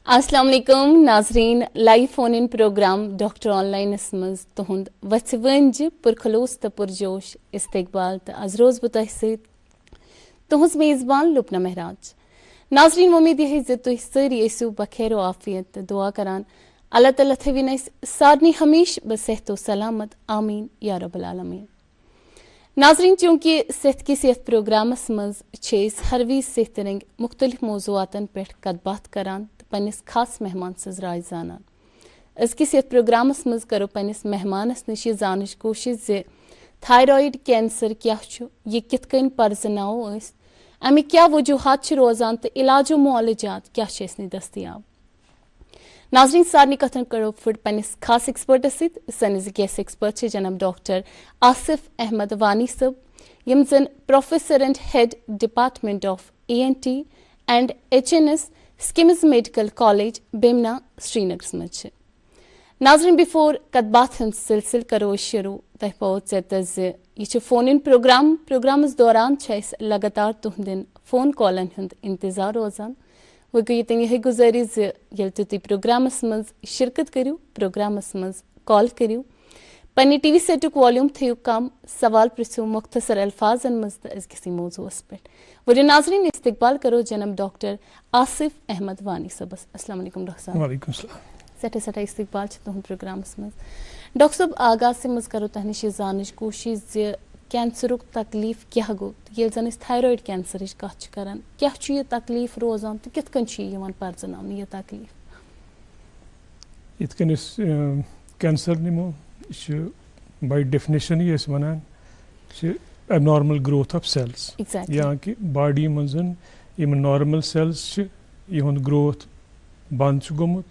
अस्सलाम वालेकुम नाजरीन live phone in program doctor online मज तुहद वच वंज पुरखलूस तो पुरजोश इस्तकबाल तो आज रोज बह तह तुहस मेज़बान लुबना महराज। नाजरीन उम्मीद यह तुह सारी ऐसु बखैर आफियत दुआ करान अल्लाह ताला थविन सारनी हमेश बसेहतो सलामत आमीन या रब्बल आलमीन। नाजरीन चूंकि सेहत की सेहत प्रोग्रामस मज हर वीज सेहत रंग मुख्तलिफ मौजूआतन पे कत करान पन्निस खास मेहमान सज राय जानान। अजकिस सेहत प्रोग्रामस मज करो पन्निस मेहमानस निश जानच कोशिश जे थायराइड कैंसर क्या यह कित कन परजनाओ अमिक क्या वजूहत रोजान तो इलाजो मुआलजात क्या दस्तियाब। नाजरीन सारनी कथन करो फिर पन्निस खास एक्सपर्ट सनिस गेस्ट एक्सपर्ट जनाब डॉक्टर आसिफ अहमद वानी सब यम जन professor and head department of ENT and HNS schemes medical college Bemina Srinagar मज। नाजरीन बिफोर कत बात हंद सिलसिल करो शुरू तह पहुँच यह फोन इन प्रोग्रामस दौरान लगातार तुहंदन फोन कॉलन हंद इंतजार रोजान। वो गई तन यह गुजारिश ये तुह प्रोग्रामस मज शिरकत करू प्रोग्रामस मज कॉल करू पन्ने TV सेटुक वॉल्यूम थयु कम सवाल पृछो मुख्तसर अल्फाजन मज तो अजकिस मौजूस पे वो नाजरीन इस्तकबाल करो जनाब डॉक्टर आसिफ अहमद वानी सबस। अस्सलाम वालेकुम डॉक्टर साहब। वालेकुम सलाम। सठे सठा इस्तकबाल तुहद प्रोग्रामस मज। डॉक्टर साहब आगाज से मज करो तह नश जानच कोशिश जे कैंसरुक तकलीफ क्या गो ये जन थायराइड कैंसर कत करान क्या यह तकलीफ रोजान तो कित कन परजन यह तकलीफ इत कैंसर निमो बाय डेफिनेशन ये वनान abnormal growth of cells exactly. या कि बॉडी मजन यम नॉर्मल सेल्स यहद ग्रोथ बंद गोमुत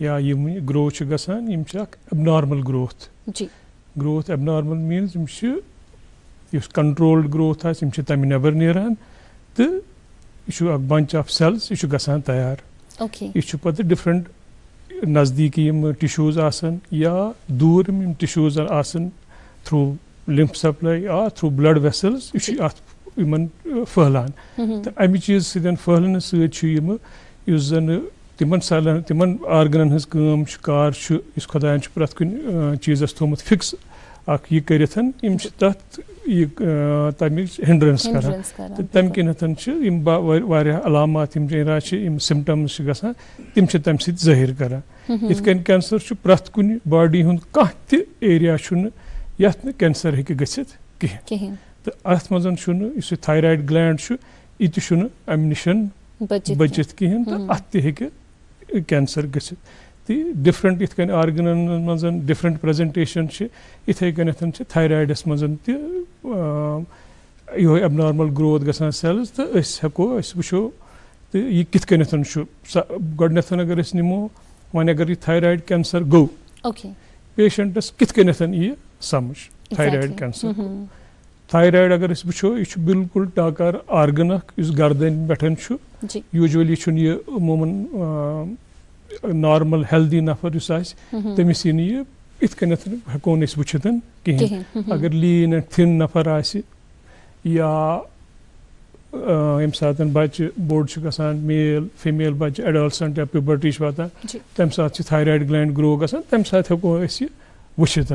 या यम ग्रोथ गसान यम abnormal growth growth abnormal means यम कंट्रोल्ड ग्रोथ आम तम नबर नेरान तो यह बंच ऑफ सेल्स यह गसान तैयार यह पत डिफरेंट नज़दीकी यम टिश्यूज आसन या दूर यम टिश्यूज आसन थ्रू लिम्फ सप्लाई या थ्रू ब्लड वेसल्स यह फहलान तो अमि चीज सदन फहलन सन तिमन आर्गनन हज कम कार खुदायन प्रत कुन चीजस थोमुत फिक्स यह करिथ तथ तम हिंड्रेंस करान तो तम किन अलामात सिम्टम्स गसान तिम तम ज़ाहिर करान इथ कन कैंसर प्रत कुन बॉडी हुंद कह त एरिया यथ कैंसर हे गसित कहें तो अथ मजन इस थायराइड ग्लैंड यह अम निशन बचित कहें तो अत हे कैंसर गसित तो डिफरेंट इथ कन आर्गनन मजन डिफरेंट प्रेजेंटेशन इथे कन थायराइडस मजन यह एबनॉर्मल ग्रोथ गसान सेल्स तो हेको वो तो यह कित कन गोडनेथ अगर निमो वन अगर थायराइड कैंसर गो पेशेंटस कित कन यह समझ थायराइड कैंसर थायराइड अगर वो यह बिल्कुल टाकार आर्गन इस गर्दन पे यूजुअली यह अमूमन नॉर्मल हेल्दी नफर तमिस यह इत कन हेको वुचित कहें अगर लीन एंड थिन नफर या यम सात बच्चे बोड़ गसान मेल फीमेल बच्चे एडल्सेंट या प्यूबर्टी वातान तम सात थायराइड ग्लैंड ग्रो गसान तम सात हेको वुचित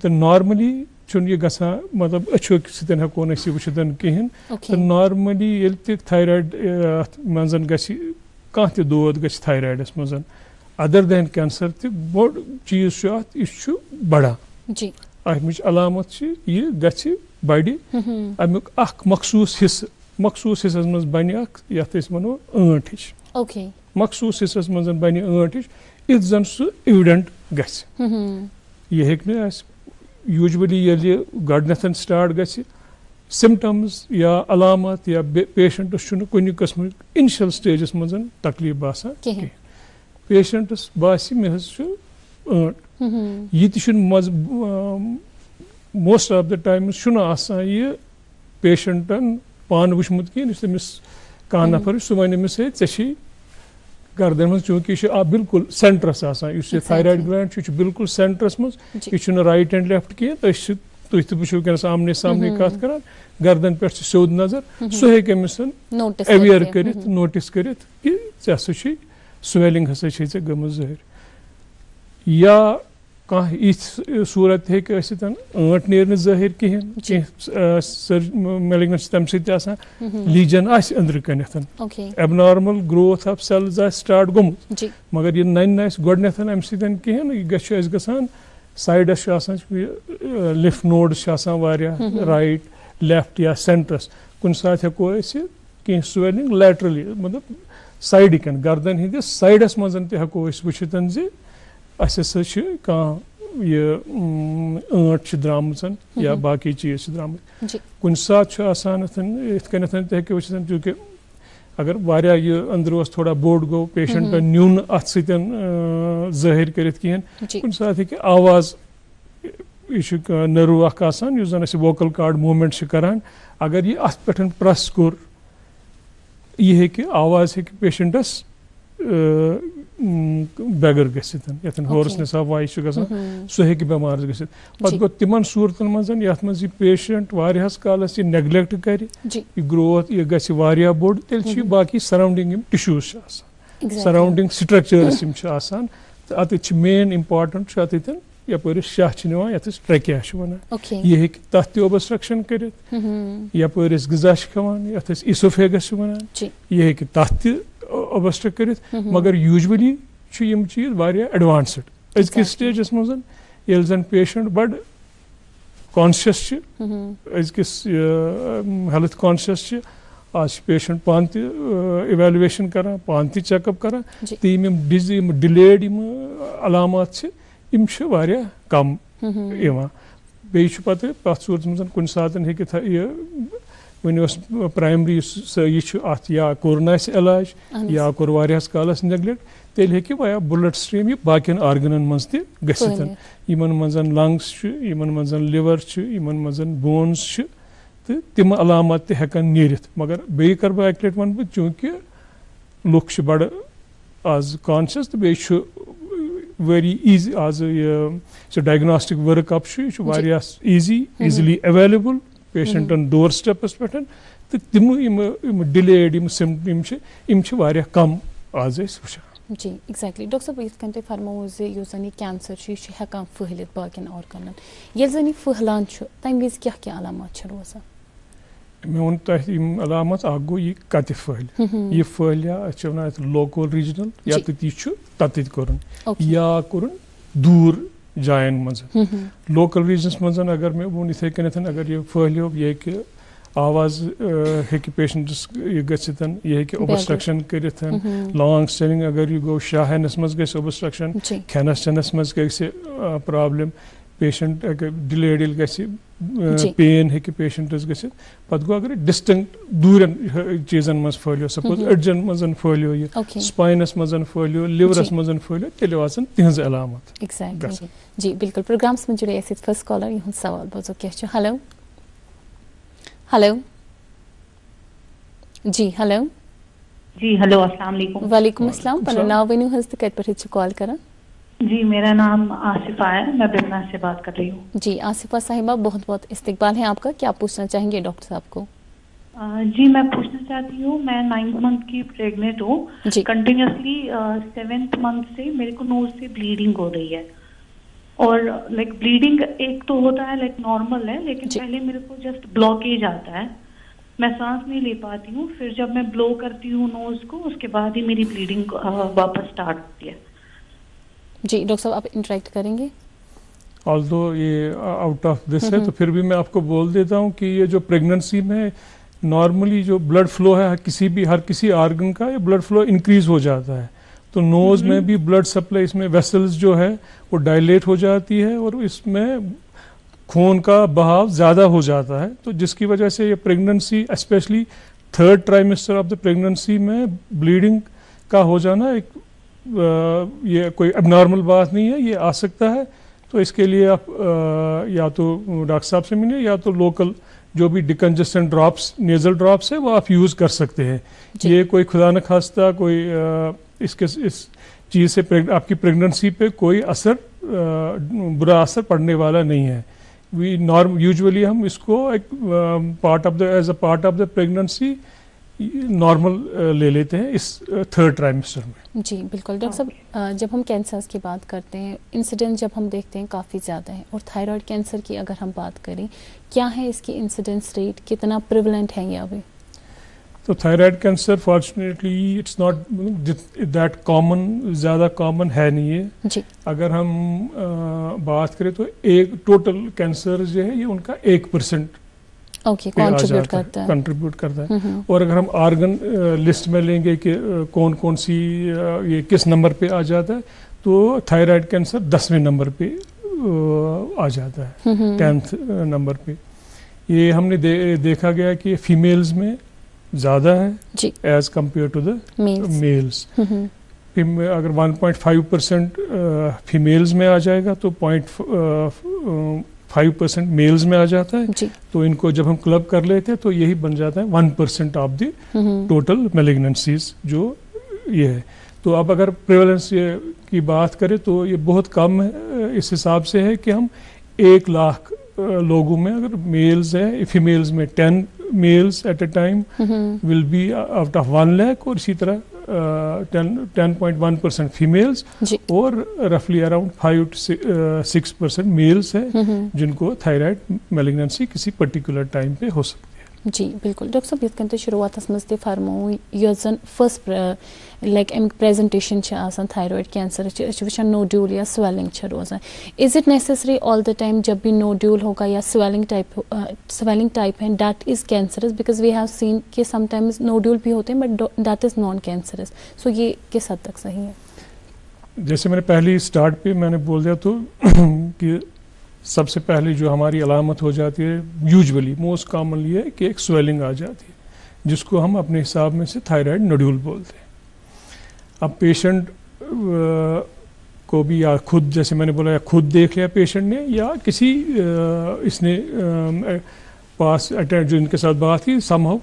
तो नॉर्मली यह गसान मतलब अच्छो सतन हेको वुचित कहें तो नॉर्मली ये थायराइड मजन कह दोद ग थायराइडस मजन अदर दैन कैंसर त बोड़ चीज यह बढ़ा अमिच अलामत यह गि बड़ि अमुक मखसूस हिस्सस मज बन यथ वनो ٲंठ हिच मखसूस हिस्सस मज बन ٲंठ हिच इथ जन सह एविडेंट गह हे यूजुअली ये गोडनेथ स्टार्ट गि सिम्टम्स या अलामत या पेशेंटस कुन किस्म इनिशियल स्टेजस मज तकलीफ बासान कहें पेशेंटस बासी मे यह मज मोस्ट ऑफ द टाइम्स यह पेशेंटन पान वुचमुत कहें तमिस कह नफर सह वन अमिस ऐ गर्दन मज चूंकि यह बिल्कुल सेंटरस थायराइड ग्लैंड बिल्कुल सेंटरस मज यह राइट एंड लेफ्ट कहें तुह तो वुकस आमने सामने कत कर गर्दन पे सोद नजर सह हेक अमिस अवेयर कर नोटिस कर कि ऐसा स्वेलिंग हसा छ चे गमज ज़ाहिर या कह इथ सूरत हेक ٲسِتھ ٲंट नेरन ज़ाहिर कहें मेलिग्नेंस तम सत लीजन आस अंदर कन एबनॉर्मल ग्रोथ ऑफ सेल्स आ स्टार्ट गोमुत मगर ये नन आस गोडनेथ अम सतन कहें यह गस गसान साइडस लिफ नोड्स राइट लेफ्ट या सेंटरस कुन साथ हेको कह स्वेलिंग लैटरली मतलब साइड कन गर्दन हंदिस साइडस मजन ते हेको वुचित जे अस ये ٲंट द्रामचन या बाकी चीज द्रामत कुन साथ हेको वुचित चूँकि अगर वारिया ये अंदर थोड़ा बोड़ गो पेशेंट न्यून अत सतन ज़ाहिर करित कहें कुन साथ हेके आवाज यह नर्व अखान जन वोकल कार्ड मूवमेंट करान अगर ये अत पे प्रेस कोर यह हेके आवाज हेके patients beggar gun hoarseness of voice सह हेके बेमार गसित पत गो तिमन सूरतन मजन यथ मज यह पेशेंट वारियास कालस यह नेग्लेक्ट कर ग्रोथ यह गि वारिया बोड़ तेल बाकी सराउंडिंग टिश्यूज सराउंडिंग स्ट्रक्चर्स अत मेन इम्पार्टेंट अत यपर शाह निवान ये ट्रैकिया वन यह हेक तथ ओबस्ट्रक्शन कर यपर ग़िज़ा खान ये इसोफेगस वन यह हेक तथ ओबस्ट्रक्ट कर मगर यूजुअली यम चीज वारिया एडवांस्ड अजकिस स्टेजस मजन येल जन पेशेंट बड़ कॉन्शियस अजकिस हेल्थ कॉन्शियस आज पेशेंट पान इवेलुएशन कर पान चेकअप कर तो डिलेड अलामात यम कम बे पत सूरत मज कुन सात वन प्राइमरी यह या कोर इलाज या कोर वारियास कालस नेग्लेक्ट तेल हेकि वया ब्लड स्ट्रीम बाकियन आर्गनन मज त गसितन यमन मजन लंग्स यमन मजन लिवर यमन मजन बोन्स तो तिम अलामत त हेकन नीरित मगर बे कर बह अक लट वन बह चूँकि लुक बड़ आज कॉन्शियस तो बे वेरी इजी आज यह डायग्नोस्टिक वर्कअप इजीली अवेलेबल पेशेंटन डोर स्टेपस पे तो तिम डिलेड सिम्टम कम आज वुचान जी एक्जैक्टली डॉक्टर साहब ये कन फरमो जन कैंसर हेकान फहलित बाकिन ऑर्गनन ये जन फहलान तम विज क्या क्या अलामत रोजान मे वो तम अलामत गो यह कत फहल यह फहलिया वन लोकल रीजनल या ती तत कोरन या कोरन दूर जायन मज लोकल रीजनस मज अगर मे वो इथे कन अगर यह फहलियो यह कि आवाज हेकि पेशेंटस यह गसितन यह हेकि ओबस्ट्रक्शन करित लॉन्ग स्टेनिंग अगर यह गो शाहनस मज गस ओबस्ट्रक्शन खेनस चेनस मज गस प्रॉब्लम पेशेंट अगर डिलेड गसि पेन हेकि पेशेंटस गसित पत गो अगर डिस्टिंक्ट दूरन चीजन मज फहलियो सपोज अडजन मजन फहलियो यह स्पाइनस मजन फहलियो लिवरस मजन फहलियो तेल आसन तिहज अलामत एग्जैक्टली जी बिल्कुल प्रोग्राम्स में जुड़े ऐसे फर्स्ट कॉलर यह सवाल बोझो क्या हेलो हेलो जी हेलो जी हेलो अस्सलाम वालेकुम वालेकुम अस्सलाम पन नाव वनु हज कत पर कॉल करा जी मेरा नाम आसिफा है मैं बिरना से बात कर रही हूँ जी आसिफा साहिबा बहुत बहुत इस्तकबाल है आपका क्या पूछना चाहेंगे डॉक्टर साहब को जी मैं पूछना चाहती हूँ मैं 9 मंथ की प्रेग्नेंट हूँ कंटिन्यूसली 7th मंथ से मेरे को नोज से ब्लीडिंग हो रही है और लाइक ब्लीडिंग एक तो होता है लाइक नॉर्मल है लेकिन पहले मेरे को जस्ट ब्लॉकेज आता है मैं सांस नहीं ले पाती हूँ फिर जब मैं ब्लो करती हूँ नोज को उसके बाद ही मेरी ब्लीडिंग वापस स्टार्ट होती है जी डॉक्टर साहब आप इंटरेक्ट करेंगे ऑल्दो ये आउट ऑफ दिस है तो फिर भी मैं आपको बोल देता हूँ कि ये जो प्रेगनेंसी में नॉर्मली जो ब्लड फ्लो है हर किसी आर्गन का ये ब्लड फ्लो इंक्रीज हो जाता है तो नोज में भी ब्लड सप्लाई इसमें वेसल्स जो है वो डायलेट हो जाती है और इसमें खून का बहाव ज़्यादा हो जाता है तो जिसकी वजह से ये pregnancy specially 3rd trimester of the pregnancy में ब्लीडिंग का हो जाना एक ये कोई एबनॉर्मल बात नहीं है ये आ सकता है तो इसके लिए आप या तो डॉक्टर साहब से मिलिए या तो लोकल जो भी डिकंजेस्टेंट ड्रॉप्स नेजल ड्रॉप्स है वो आप यूज़ कर सकते हैं ये कोई खुदा न खास्ता कोई इस चीज़ से आपकी प्रेगनेंसी पे कोई असर बुरा असर पड़ने वाला नहीं है यूजुअली हम इसको एक part of the as a part of the pregnancy normal ले लेते हैं इस थर्ड ट्राइमेस्टर में। जी बिल्कुल डॉक्टर साहब, जब हम कैंसर्स की बात करते हैं, इंसिडेंस जब हम देखते हैं काफ़ी ज़्यादा है, और थायराइड कैंसर की अगर हम बात करें, क्या है इसकी इंसिडेंस रेट, कितना प्रिवलेंट है ये अभी? तो thyroid cancer fortunately it's not that common, ज़्यादा कॉमन है नहीं है जी। अगर हम बात करें तो एक टोटल कैंसर जो है ये उनका 1% कंट्रीब्यूट करता है। कंट्रीब्यूट करता है। और अगर हम ऑर्गन लिस्ट में लेंगे कि कौन कौन सी ये किस नंबर पे आ जाता है, तो थायराइड कैंसर 10वें नंबर पे आ जाता है, 10th नंबर पे। ये हमने देखा गया कि फीमेल्स में ज़्यादा है as compare to the males. अगर 1.5% फीमेल्स में आ जाएगा तो 0.5% मेल्स में आ जाता है। तो इनको जब हम क्लब कर लेते हैं तो यही बन जाता है 1% ऑफ द टोटल मैलिग्नेंसीज जो ये है। तो अब अगर प्रेवलेंस की बात करें तो ये बहुत कम है, इस हिसाब से है कि हम 1 लाख लोगों में अगर मेल्स है, फीमेल्स में 10 males at a time will be out of 1 lakh, और इसी तरह 10.1% फीमेल्स और रफली अराउंड 5 to 6% मेल्स है जिनको थायराइड मैलिग्नेंसी किसी पर्टिकुलर टाइम पे हो सकती है। जी बिल्कुल डॉक्टर साहब, यथ शुरुआत मज ते फरमो यन फर्स्ट लाइक अमिक प्रेजेंटेशन थायराइड कैंसर वुचान नोड्यूल या स्वेलिंग रोजान, is it necessary all the time जब भी नोड्यूल होगा या स्वेलिंग टाइप है that is cancerous? Because we have seen कि समटाइम्स नोड्यूल भी होते हैं but that is non cancerous. So ये किस हद तक सही है? जैसे मैंने पहले स्टार्ट पे मैंने बोल दिया तो कि सबसे पहले जो हमारी अलामत हो जाती है यूजुअली मोस्ट कॉमनली है कि एक स्वेलिंग आ जाती है, जिसको हम अपने हिसाब में से थायराइड नोड्यूल बोलते हैं। अब पेशेंट को भी या खुद, जैसे मैंने बोला, या खुद देख लिया पेशेंट ने या किसी इसने पास अटेंड जो इनके साथ बात की, समहाउ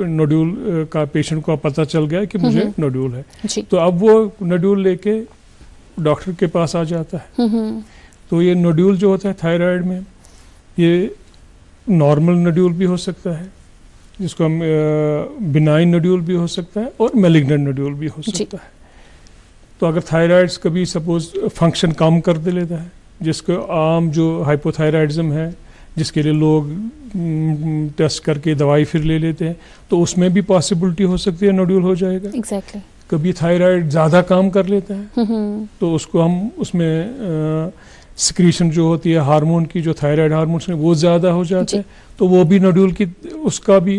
नोड्यूल का पेशेंट को पता चल गया कि मुझे नोड्यूल है, तो अब वो नोड्यूल लेके डॉक्टर के पास आ जाता है। तो ये नोड्यूल जो होता है थायराइड में, ये नॉर्मल नोड्यूल भी हो सकता है, जिसको हम बिनाइन नोड्यूल भी हो सकता है, और मैलिग्नेंट नोड्यूल भी हो सकता है। तो अगर थायराइड्स कभी सपोज फंक्शन कम कर दे लेता है, जिसको आम जो हाइपोथायराइडिज्म है जिसके लिए लोग टेस्ट करके दवाई फिर ले लेते हैं, तो उसमें भी पॉसिबिलिटी हो सकती है नोड्यूल हो जाएगा। Exactly. कभी थायराइड ज़्यादा काम कर लेता है तो उसको हम उसमें सिक्रीशन जो होती है हार्मोन की, जो थायराइड हार्मोन्स हैं वो ज़्यादा हो जाता है, तो वो भी नोड्यूल की, उसका भी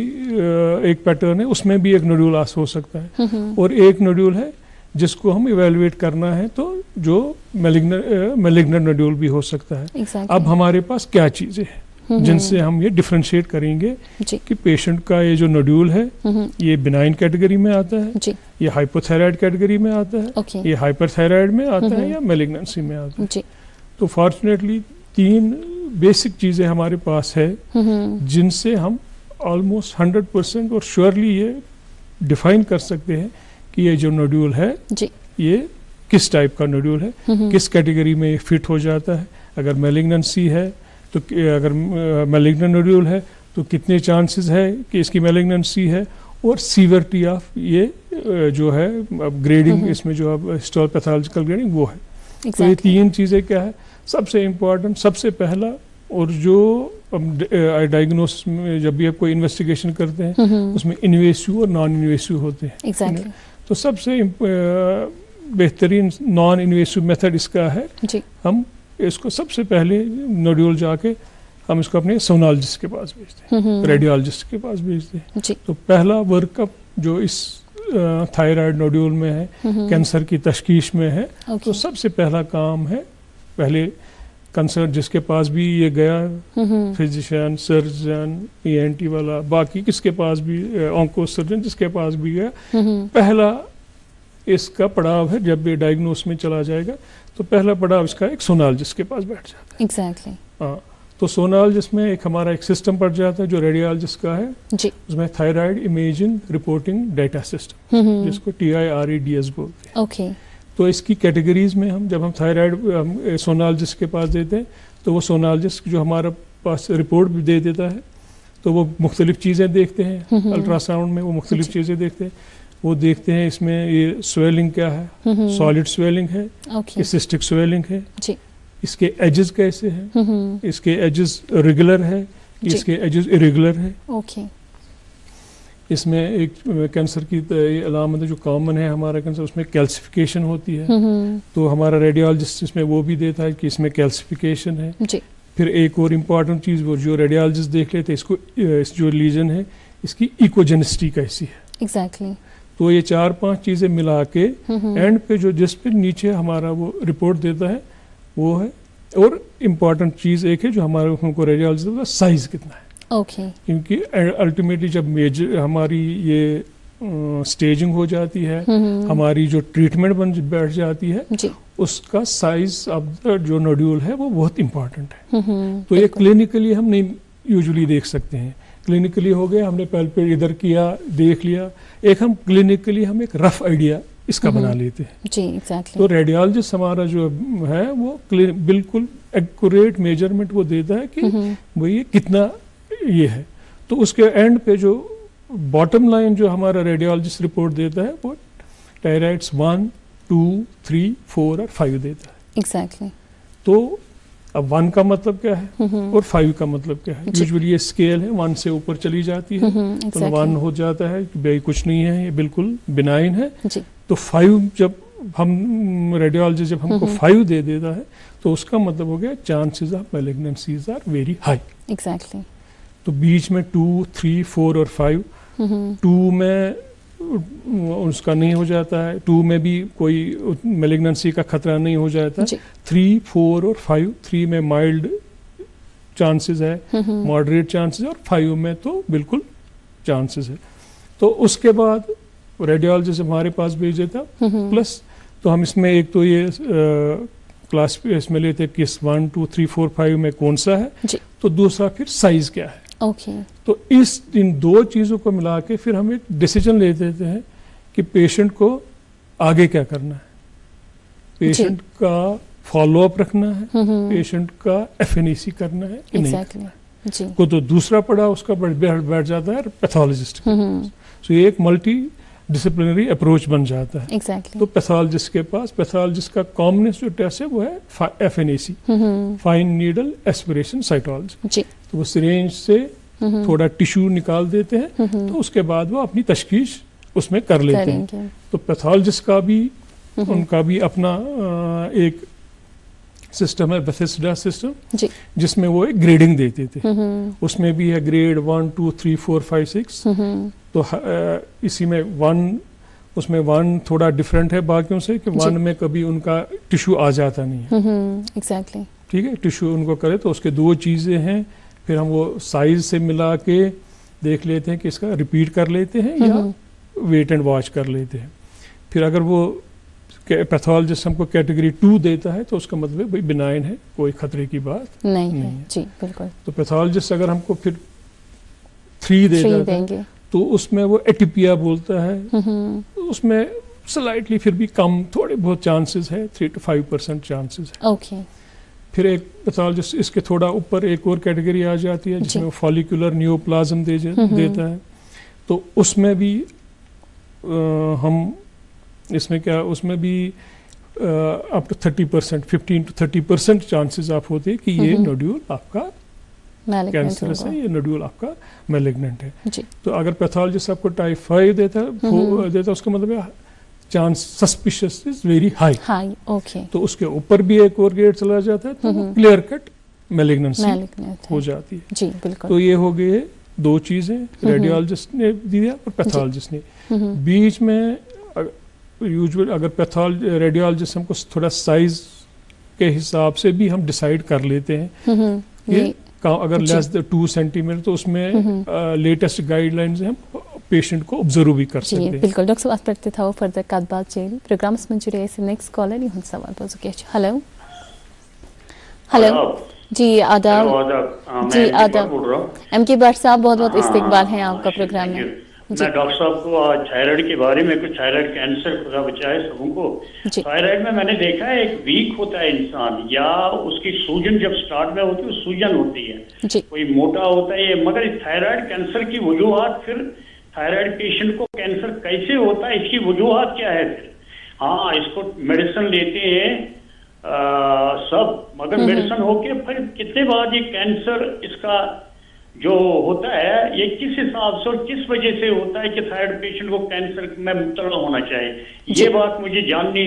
एक पैटर्न है, उसमें भी एक नोड्यूल हो सकता है। और एक नोड्यूल है जिसको हम इवेलुएट करना है, तो जो मैलिग्नेंट नोड्यूल भी हो सकता है। Exactly. अब हमारे पास क्या चीज़ें हैं जिनसे हम ये डिफरेंशिएट करेंगे कि पेशेंट का ये जो नोड्यूल है ये बिनाइन कैटेगरी में आता है, ये हाइपोथायराइड कैटेगरी में आता है, ये हाइपरथायराइड में आता है, या मैलिग्नेंसी में आता है। तो फॉर्चुनेटली 3 बेसिक चीज़ें हमारे पास है जिनसे हम ऑलमोस्ट 100% और श्योरली ये डिफाइन कर सकते हैं कि ये जो नोड्यूल है ये किस टाइप का नोड्यूल है, किस कैटेगरी में ये फिट हो जाता है। अगर मैलिग्नेंसी है तो अगर मैलिग्नेंट नोड्यूल है तो कितने चांसेस है कि इसकी मैलिग्नेंसी है, और सीवियरिटी ऑफ ये जो है ग्रेडिंग, इसमें जो अब हिस्टोपैथोलॉजिकल ग्रेडिंग वो है। तो ये 3 चीज़ें क्या है, सबसे इम्पोर्टेंट, सबसे पहला, और जो डायग्नोसिस में जब भी आप कोई इन्वेस्टिगेशन करते हैं उसमें इन्वेसिव और नॉन इन्वेसिव होते हैं। तो सबसे बेहतरीन नॉन इन्वेसिव मेथड इसका है, हम इसको सबसे पहले नोड्यूल जाके हम इसको अपने सोनोलॉजिस्ट के पास भेजते हैं, रेडियोलॉजिस्ट के पास भेजते हैं। तो पहला वर्कअप जो इस थायराइड नोड्यूल में है, कैंसर की तशखीश में है, तो सबसे पहला काम है, पहले कंसर्न जिसके पास भी ये गया, फिजिशियन, सर्जन, ENT वाला, बाकी किसके पास भी, ऑन्को सर्जन जिसके पास भी गया, पहला इसका पड़ाव है, जब ये डायग्नोस में चला जाएगा तो पहला पड़ाव इसका एक सोनोलॉजिस्ट के पास बैठ जाता है। Exactly. हाँ, तो सोनोलॉजिस्ट में एक हमारा एक सिस्टम पड़ जाता है जो रेडियोलॉजिस्ट का है, उसमें thyroid imaging reporting data system, जिसको TIREDS बोलते हैं। Okay. तो इसकी कैटेगरीज में हम जब हम थायराइड सोनोलॉजिस्ट के पास देते हैं तो वो सोनोलॉजिस्ट जो हमारे पास रिपोर्ट भी दे देता है, तो वो मुख्तलिफ चीज़ें देखते हैं, अल्ट्रासाउंड में वो मुख्तलिफ चीज़ें देखते हैं। वो देखते हैं इसमें ये स्वेलिंग क्या है, सॉलिड स्वेलिंग है, सिस्टिक स्वेलिंग है, इसके एजेस कैसे हैं, इसके एजेस रेगुलर है, इसके एजेस इरेगुलर है। इसमें एक कैंसर की अलामत जो कॉमन है हमारा कैंसर, उसमें कैल्सिफिकेशन होती है, तो हमारा रेडियोलॉजिस्ट इसमें वो भी देता है कि इसमें कैल्सिफिकेशन है। फिर एक और इम्पॉर्टेंट चीज़ वो जो रेडियोलॉजिस्ट देख लेते हैं, इसको इस जो लीजन है इसकी इकोजेनिसिटी कैसी है। एग्जैक्टली। तो ये 4-5 चीज़ें मिला के एंड पे जो जिस पे नीचे हमारा वो रिपोर्ट देता है वो है। और इम्पॉर्टेंट चीज़ एक है जो हमारे हमको रेडियोलॉजिस्ट देता है, साइज कितना है। क्योंकि अल्टीमेटली जब मेजर हमारी ये स्टेजिंग हो जाती है, हमारी जो ट्रीटमेंट बन बैठ जाती है, उसका साइज ऑफ जो नोड्यूल है वो बहुत इंपॉर्टेंट है। तो ये क्लिनिकली हम नहीं यूजुअली देख सकते हैं। क्लिनिकली हो गया, हमने पैल्पेट इधर किया, देख लिया, एक हम क्लिनिकली हम एक रफ आइडिया इसका बना लेते हैं। जी, exactly. तो रेडियोलॉजिस्ट हमारा जो है वो बिल्कुल एक्यूरेट मेजरमेंट वो देता है कि वो ये कितना ये है। तो उसके एंड पे जो बॉटम लाइन जो हमारा रेडियोलॉजिस्ट रिपोर्ट देता है वो टायराइड्स 1, 2, 3, 4 और 5 देता है। एग्जैक्टली। तो अब 1 का मतलब क्या है और 5 का मतलब क्या है। यूजुअली ये स्केल है 1 से ऊपर चली जाती है, तो 1 हो जाता है कि भाई कुछ नहीं है, ये बिल्कुल बिनाइन है। तो 5 जब हम रेडियोलॉजिस्ट जब हमको 5 दे देता है तो उसका मतलब हो गया chances of malignancies are very high. Exactly. तो बीच में 2, 3, 4 और 5, 2 में उसका नहीं हो जाता है, 2 में भी कोई मैलिग्नेंसी का खतरा नहीं हो जाता। 3, 4 और 5, 3 में माइल्ड चांसेस है, मॉडरेट चांसेस, और 5 में तो बिल्कुल चांसेस है। तो उसके बाद रेडियोलॉजिस्ट हमारे पास भेज देता प्लस, तो हम इसमें एक तो ये क्लास इसमें लेते हैं किस 1, 2, 3, 4, 5 में कौन सा है, तो दूसरा फिर साइज क्या है। तो इन 2 चीज़ों को मिला के फिर हम एक डिसीजन ले देते हैं कि पेशेंट को आगे क्या करना है। पेशेंट का फॉलोअप रखना है, पेशेंट का एफएनईसी करना है कि नहीं करना है। को तो दूसरा पड़ा उसका बैठ जाता है पैथोलॉजिस्ट। तो ये एक मल्टी डिसिप्लिनरी अप्रोच बन जाता है। तो पैथोलॉजिस्ट के पास, पैथोलॉजिस्ट का कॉमनेस जो टेस्ट है वो है एफएनईसी, फाइन नीडल एस्पिरेशन साइटोलॉजी। तो वो सिरेंज से थोड़ा टिश्यू निकाल देते हैं, तो उसके बाद वो अपनी तशखीश उसमें कर लेते हैं। तो पैथोलॉजिस्ट का भी उनका भी अपना एक सिस्टम है, बेथेस्डा सिस्टम, जिसमें वो एक ग्रेडिंग देते थे। उसमें भी है ग्रेड 1, 2, 3, 4, 5, 6। तो इसी में 1, उसमें 1 थोड़ा डिफरेंट है बाकियों से कि 1 में कभी उनका टिश्यू आ जाता नहीं है। एग्जैक्टली। ठीक है, टिश्यू उनको करे तो उसके 2 चीज़ें हैं। फिर हम वो साइज से मिला के देख लेते हैं कि इसका रिपीट कर लेते हैं या वेट एंड वॉच कर लेते हैं। फिर अगर वो पैथोलॉजिस्ट हमको कैटेगरी 2 देता है तो उसका मतलब भाई बिनाइन है, कोई खतरे की बात नहीं है। जी बिल्कुल। तो पैथोलॉजिस्ट अगर हमको फिर 3 देता है तो उसमें वो एटिपिया बोलता है, तो उसमें स्लाइटली फिर भी कम थोड़े बहुत चांसेस है, 3 to 5% चांसेस है। फिर एक पैथोलॉजिस्ट इसके थोड़ा ऊपर एक और कैटेगरी आ जाती है जिसमें फॉलिकुलर न्यूप्लाज्म देता है। तो उसमें भी हम इसमें क्या, उसमें भी अप टू 30%, 15 to 30% चांसेस आप होते हैं कि ये नोड्यूल आपका कैंसरस है, ये नोड्यूल आपका मैलिग्नेंट है। तो अगर पैथोलॉजिस्ट आपको टाइप 5 देता है उसका मतलब chance suspicious is very high. तो उसके ऊपर भी एक और ग्रेड चला जाता है, तो क्लियर कट मैलिग्नेंसी हो जाती है। जी बिल्कुल। तो ये हो गए 2 चीजें, रेडियोलॉजिस्ट ने दिया और पैथोलॉजिस्ट ने। बीच में यूजुअल अगर रेडियोलॉजिस्ट हमको थोड़ा साइज के हिसाब से भी हम डिसाइड कर लेते हैं कि अगर लेस देन 2 सेंटीमीटर तो उसमें लेटेस्ट गाइडलाइंस हम पेशेंट को ऑब्जर्व भी कर सकते हैं। बिल्कुल डॉक्टर साहब, आप था वो फर्दर कत बात चेल प्रोग्राम्स में जुड़े ऐसे नेक्स्ट कॉलर यह सवाल बोल सके। हेलो जी आदाब। जी आदाब एम के भट्ट साहब, बहुत बहुत इस्तकबाल है आपका प्रोग्राम में। मैं डॉक्टर साहब को आज थायराइड के बारे में, कुछ थायराइड कैंसर खुदा बचाए सबों को। थायराइड में मैंने देखा है एक वीक होता है इंसान, या उसकी सूजन जब स्टार्ट में होती है सूजन होती है, कोई मोटा होता है ये। मगर थायराइड कैंसर की वजूहात, फिर थायराइड पेशेंट को कैंसर कैसे होता है, इसकी वजूहात क्या है फिर? हाँ, इसको मेडिसिन लेते हैं सब, मगर मेडिसिन होके फिर कितने बाद ये कैंसर इसका जो होता है ये किस हिसाब से और किस वजह से होता है कि थायराइड पेशेंट को कैंसर में मुब्तला होना चाहिए, ये बात मुझे जाननी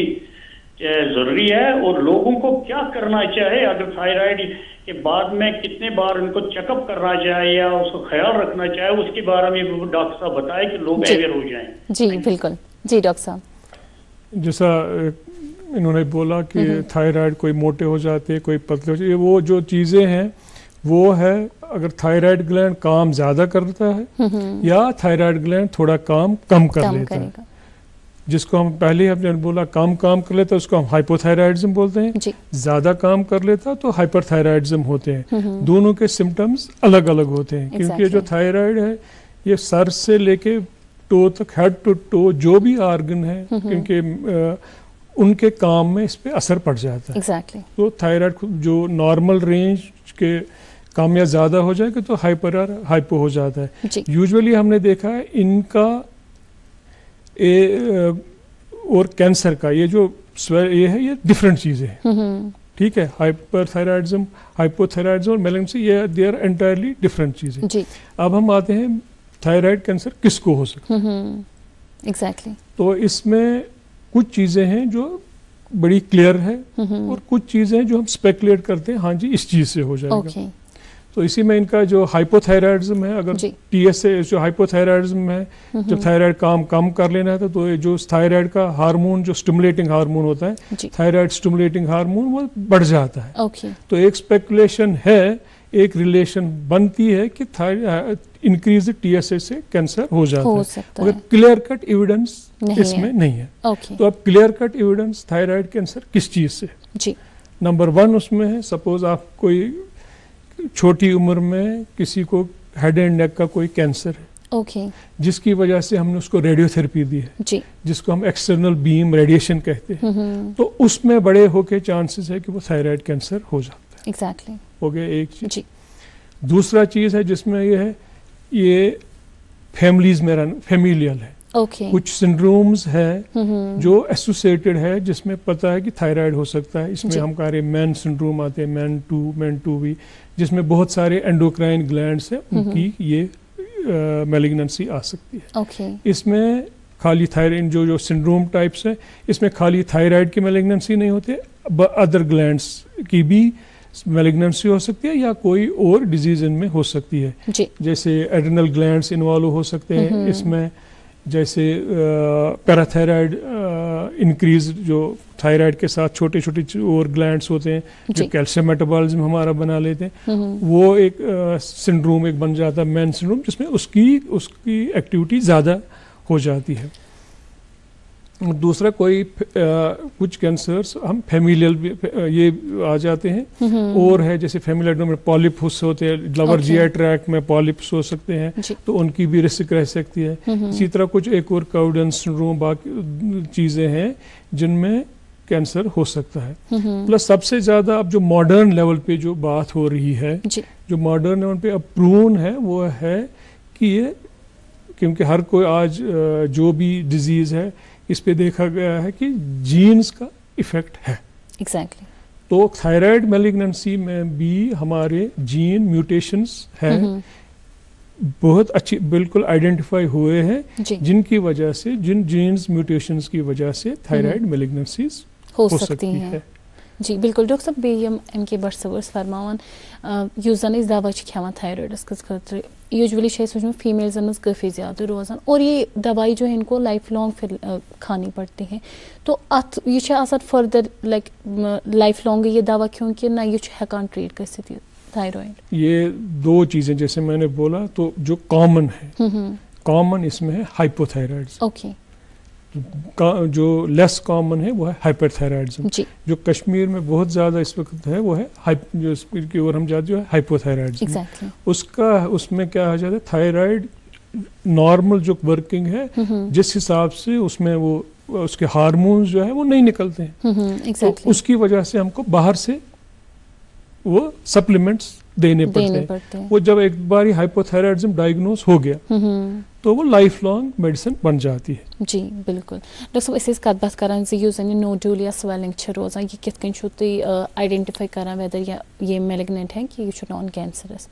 जरूरी है। और लोगों को क्या करना चाहिए अगर थायराइड के बाद में कितने बार उनको चेकअप करना चाहिए या उसको ख्याल रखना चाहिए, उसके बारे में डॉक्टर साहब बताए कि लोग अवेयर हो जाएं। जी बिल्कुल, जी डॉक्टर साहब। जैसा इन्होंने बोला कि थायराइड कोई मोटे हो जाते हैं, कोई पतले हो जाते हैं, वो जो चीज़ें हैं वो है अगर थायराइड ग्लैंड काम ज़्यादा करता है या थायराइड ग्लैंड थोड़ा काम कम कर लेता है, जिसको हम पहले हमने बोला काम कर लेता है उसको हम हाइपोथायराइडिज्म बोलते हैं, ज़्यादा काम कर लेता तो हाइपरथायराइडिज्म होते हैं। दोनों के सिम्टम्स अलग अलग होते हैं, क्योंकि जो थायराइड है ये सर से लेके टो तक, हेड टू टो जो भी आर्गन है, क्योंकि उनके काम में इस पे असर पड़ जाता है। तो थायराइड जो नॉर्मल रेंज के काम या ज़्यादा हो जाएगा तो हाइपर और हाइपो हो जाता है। यूजुअली हमने देखा है इनका और कैंसर का ये जो ये है ये डिफरेंट चीज़ें हैं, ठीक है। हाइपरथायराइडिज्म, हाइपोथायराइडिज्म और मेलिग्नेंसी ये दे आर एंटायरली डिफरेंट चीज़ें। अब हम आते हैं थायराइड कैंसर किसको हो सकता है। एग्जैक्टली। तो इसमें कुछ चीज़ें हैं जो बड़ी क्लियर है और कुछ चीज़ें जो हम स्पेकुलेट करते हैं, हाँ जी इस चीज़ से हो जाएगा। तो इसी में इनका जो हाइपोथायराइडिज्म है, अगर टीएसए जो हाइपोथायराइडिज्म है, जब थायराइड काम कम कर लेना है तो ये जो थायराइड का हार्मोन जो स्टिमुलेटिंग हार्मोन होता है, थायराइड स्टिमुलेटिंग हार्मोन, वो बढ़ जाता है। तो एक स्पेकुलेशन है, एक रिलेशन बनती है कि इंक्रीज टीएसए से कैंसर हो जाता है, मगर क्लियर कट एविडेंस इसमें नहीं है। तो अब clear cut evidence thyroid cancer किस चीज से? नंबर 1 उसमें है, सपोज आप कोई छोटी उम्र में किसी को हेड एंड नेक का कोई कैंसर है, जिसकी वजह से हमने उसको रेडियोथेरेपी दी है, जिसको हम एक्सटर्नल बीम रेडिएशन कहते हैं, तो उसमें बड़े होके चांसेस है कि वो थायराइड कैंसर हो जाता है। हो गया एक चीज। दूसरा चीज है जिसमें ये है, ये फैमिलीज में फैमिलियल है। कुछ सिंड्रोम्स है जो एसोसिएटेड है, जिसमें पता है कि थायराइड हो सकता है। इसमें हम कह रहे मैन सिंड्रोम आते हैं, मैन 2B, जिसमें बहुत सारे एंडोक्राइन ग्लैंड्स है, उनकी ये मैलिग्नेंसी आ सकती है। इसमें खाली थायराइड जो सिंड्रोम टाइप्स है, इसमें खाली थायराइड की मैलिग्नेंसी नहीं होते, अदर ग्लैंड्स की भी मैलिग्नेंसी हो सकती है या कोई और डिजीज इनमें हो सकती है। जैसे एड्रिनल ग्लैंड्स इन्वॉल्व हो सकते हैं इसमें, जैसे पैराथायराइड इंक्रीज, जो थायराइड के साथ छोटे छोटे और ग्लैंड्स होते हैं जो कैल्शियम मेटाबॉलिज्म हमारा बना लेते हैं, वो एक सिंड्रोम एक बन जाता है मैन सिंड्रोम, जिसमें उसकी एक्टिविटी ज़्यादा हो जाती है। दूसरा कोई कुछ कैंसर्स हम फैमिलियल ये आ जाते हैं, और है जैसे फैमिलियल में पॉलिप होते हैं, लवर जीआई ट्रैक्ट में पॉलिप्स हो सकते हैं, तो उनकी भी रिस्क रह सकती है। इसी तरह कुछ एक और काउडन सिंड्रोम, बाकी चीज़ें हैं जिनमें कैंसर हो सकता है। प्लस सबसे ज़्यादा अब जो मॉडर्न लेवल पे जो बात हो रही है, जो मॉडर्न लेवल पे अब प्रूवन है, वो है कि ये, क्योंकि हर कोई आज जो भी डिजीज़ है इस पे देखा गया है कि जीन्स का इफेक्ट है। तो थायराइड मैलिग्नेंसी में भी हमारे जीन म्यूटेशंस है, बहुत अच्छी बिल्कुल आइडेंटिफाई हुए हैं, जिनकी वजह से, जिन जीन्स म्यूटेशंस की वजह से थायराइड मैलिग्नेंसीज हो सकती है। जी बिल्कुल डॉक्टर साहब, बेयम इनके बड़ सवर्स फरमावन युस जन इस दवा खेवान थायराइडस खतर, यूजुअली वो फीमेल्स मज काफ़ी ज़्यादा रोजान, और ये दवाई जो है इनको लाइफ लॉन्ग फिर खानी पड़ती है। तो अत यह फर्दर लाइक लाइफ लॉन्ग ये दवा क्यों कि ना ये हेकान ट्रीट कर थायराइड? ये 2 चीज़ें जैसे मैंने बोला, तो जो कॉमन है, कॉमन इसमें है हाइपोथायराइडिज्म, जो लेस कॉमन है वो है हाइपरथायराइडिज्म। जो कश्मीर में बहुत ज़्यादा इस वक्त है वो है जो इसकी ओर हम जाते हैं हाइपोथायराइडिज्म। उसमें क्या हो जाता है, थायराइड नॉर्मल जो वर्किंग है, जिस हिसाब से उसमें वो उसके हार्मोन्स जो है वो नहीं निकलते हैं। exactly. तो उसकी वजह से हमको बाहर से वो सप्लीमेंट्स देने पड़ते हैं। वो जब एक बार हाइपोथायराइडिज्म डायग्नोज हो गया तो वो लाइफ लॉन्ग मेडिसिन बन जाती है। जी बिल्कुल। डॉक्टर साहब अस कत बात करान नोड्यूल या स्वेलिंग रोजान, ये कित कन छो तुई आइडेंटिफाई करान वेदर ये मैलिग्नेंट है कि ये नॉन कैंसरस?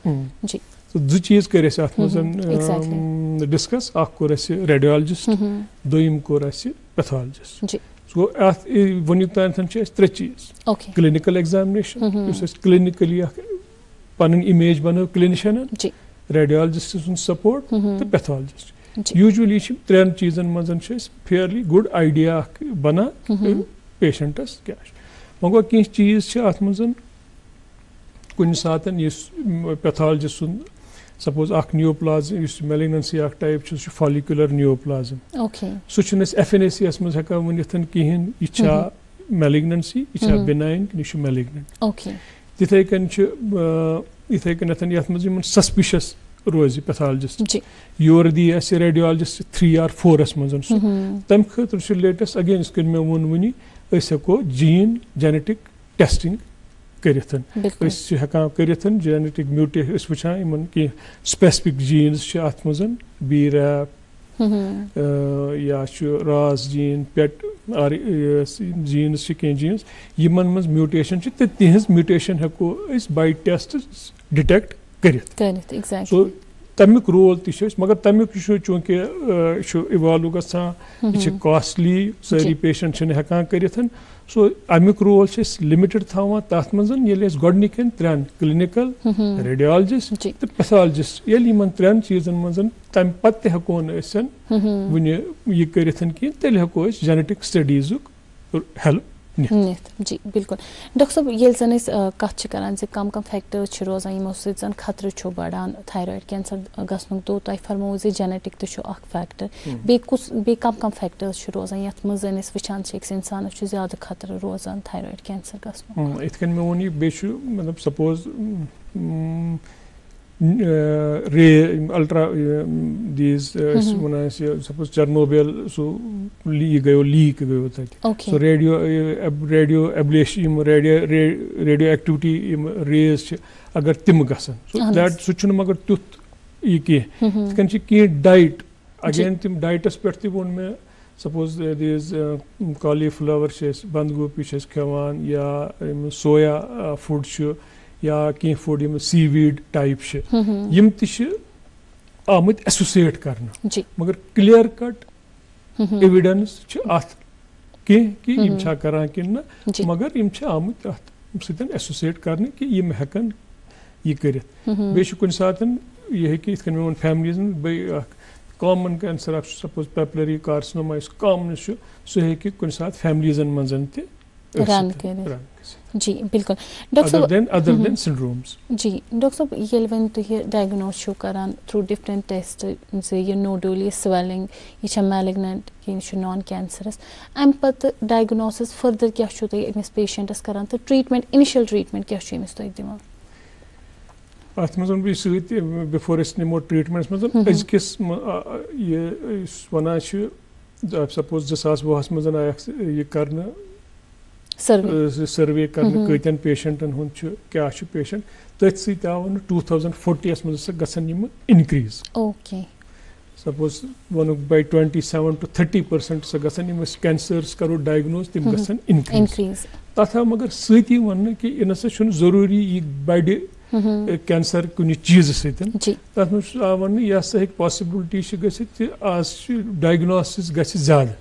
जी तो दो चीज कर अत मज डिस्कस, अख कोर रेडियोलॉजिस्ट, दोयम कोर पैथोलॉजिस्ट। जी गो अत वुनिक तान त्रे चीज, क्लिनिकल एग्जामिनेशन क्लिनिकली पन इमेज बनो क्लिनिशियन, रेडियोलॉजिस्ट सपोर्ट तो पैथोलॉजिस्ट। यूजुअली त्रेन चीजन मज फेयरली गुड आइडिया बना पेशेंटस क्या मगर कह चीज अत मज कुन सात pathologist suppose neoplasm malignancy type follicular neoplasm, सह एफएनएसी मज हेका वनिथ कहें यह मैलिग्नेंसी यह बिनाइन यह मैलिग्नेंट। तिथे कन इथे कन ये मज सस्पिशस रोज pathologist your the radiologist 3 or 4 मज तम खतर लेटेस्ट अगेन इस मे वोन वनी हेको जीन जेनेटिक टेस्टिंग करिथ हेकान करिथ जेनेटिक म्यूटेशन वुचान कह स्पेसिफिक जीन्स अत मज बी रैप या रास जीन पेट जीन्स कह जीन्स यमन मज म्यूटेशन तिहज म्यूटेशन हेको बाय टेस्ट डिटेक्ट करिथ। सो तमिक रोल मगर तमिक चूंकि इवाल्व गसान यह कॉस्टली सारी पेशेंट हेकान करिथ। सो अमिक रोल लिमिटेड थवान तथ मज गोडनिकन 3 क्लिनिकल रेडियोलॉजिस्ट तो पैथोलॉजिस्ट ये त्रेन चीजन मज तम पत्ते हेको वन यह करिथ कह तेल हेको जेनेटिक स्टडीज हेल्प निथ। जी बिल्कुल। डॉक्टर साहब ये जन कत करान कम कम फैक्टर्स रोजान यमो सत खतर बढ़ान थायराइड कैंसर गसन, तो तुम फरमो जेनेटिक तो फैक्टर, बे कम कम फैक्टर्स रोजान ये मज वुचान इंसान ज्यादा खतर रोजान थायराइड कैंसर गसन? इत कन मे वो बे मतलब सपोज रे ultra these one suppose Chernobyl so leak गयो तक radio ablation radio activity rays अगर तिम गसन सो दैट सह मगर तुथ यह कह डाइट अगेन तिम डाइटस पे वोन मे सपोज दीज कॉलीफ्लावर बंद गोभी खेवान या सोया फूड या कह फूड सीवीड टाइप यम आमत एसोसिएट करना, मगर क्लियर कट एविडेंस अत कह कि यम करान कि न, मगर यम आमत अत सतन एसोसिएट करने कि यम हेकन यह करिथ। बे कुन सात यह इत कन मे families common cancer suppose papillary carcinoma common सह हे कुन सात फैमिलीजन मज जी बिल्कुल। डॉक्टर साहब सिंड्रोम्स जी डॉक्टर साहब ये वन तुम डायग्नोज छो करान थ्रू डिफरेंट टेस्ट ये नोडुल ये स्वेलिंग यह मैलिग्नेंट यह नॉन कैंसरस अम पत डायग्नोसिस फर्दर क्या अमिस पेशेंटस करान तो ट्रीटमेंट इनिशियल ट्रीटमेंट क्या अमिस तुम दिवान? अत मज बिफोर निमो ट्रीटमेंट मज अजकिस वन सपोज 2020 मज आय कर सर्वे करने कतन पेशेंटन हुन क्या पेशेंट तथ सत आव 2040 मज गसन increase. Suppose one by 27 to 30% गसन कैंसर्स करो डायग्नोज तिम गसन इनक्रीज। तथ मगर सती वन कि इन जरूरी यह बड़ कैंसर कुछ चीज सत वन यह सा पॉसिबिलिटी गि आज डायग्नोसिस ज्यादा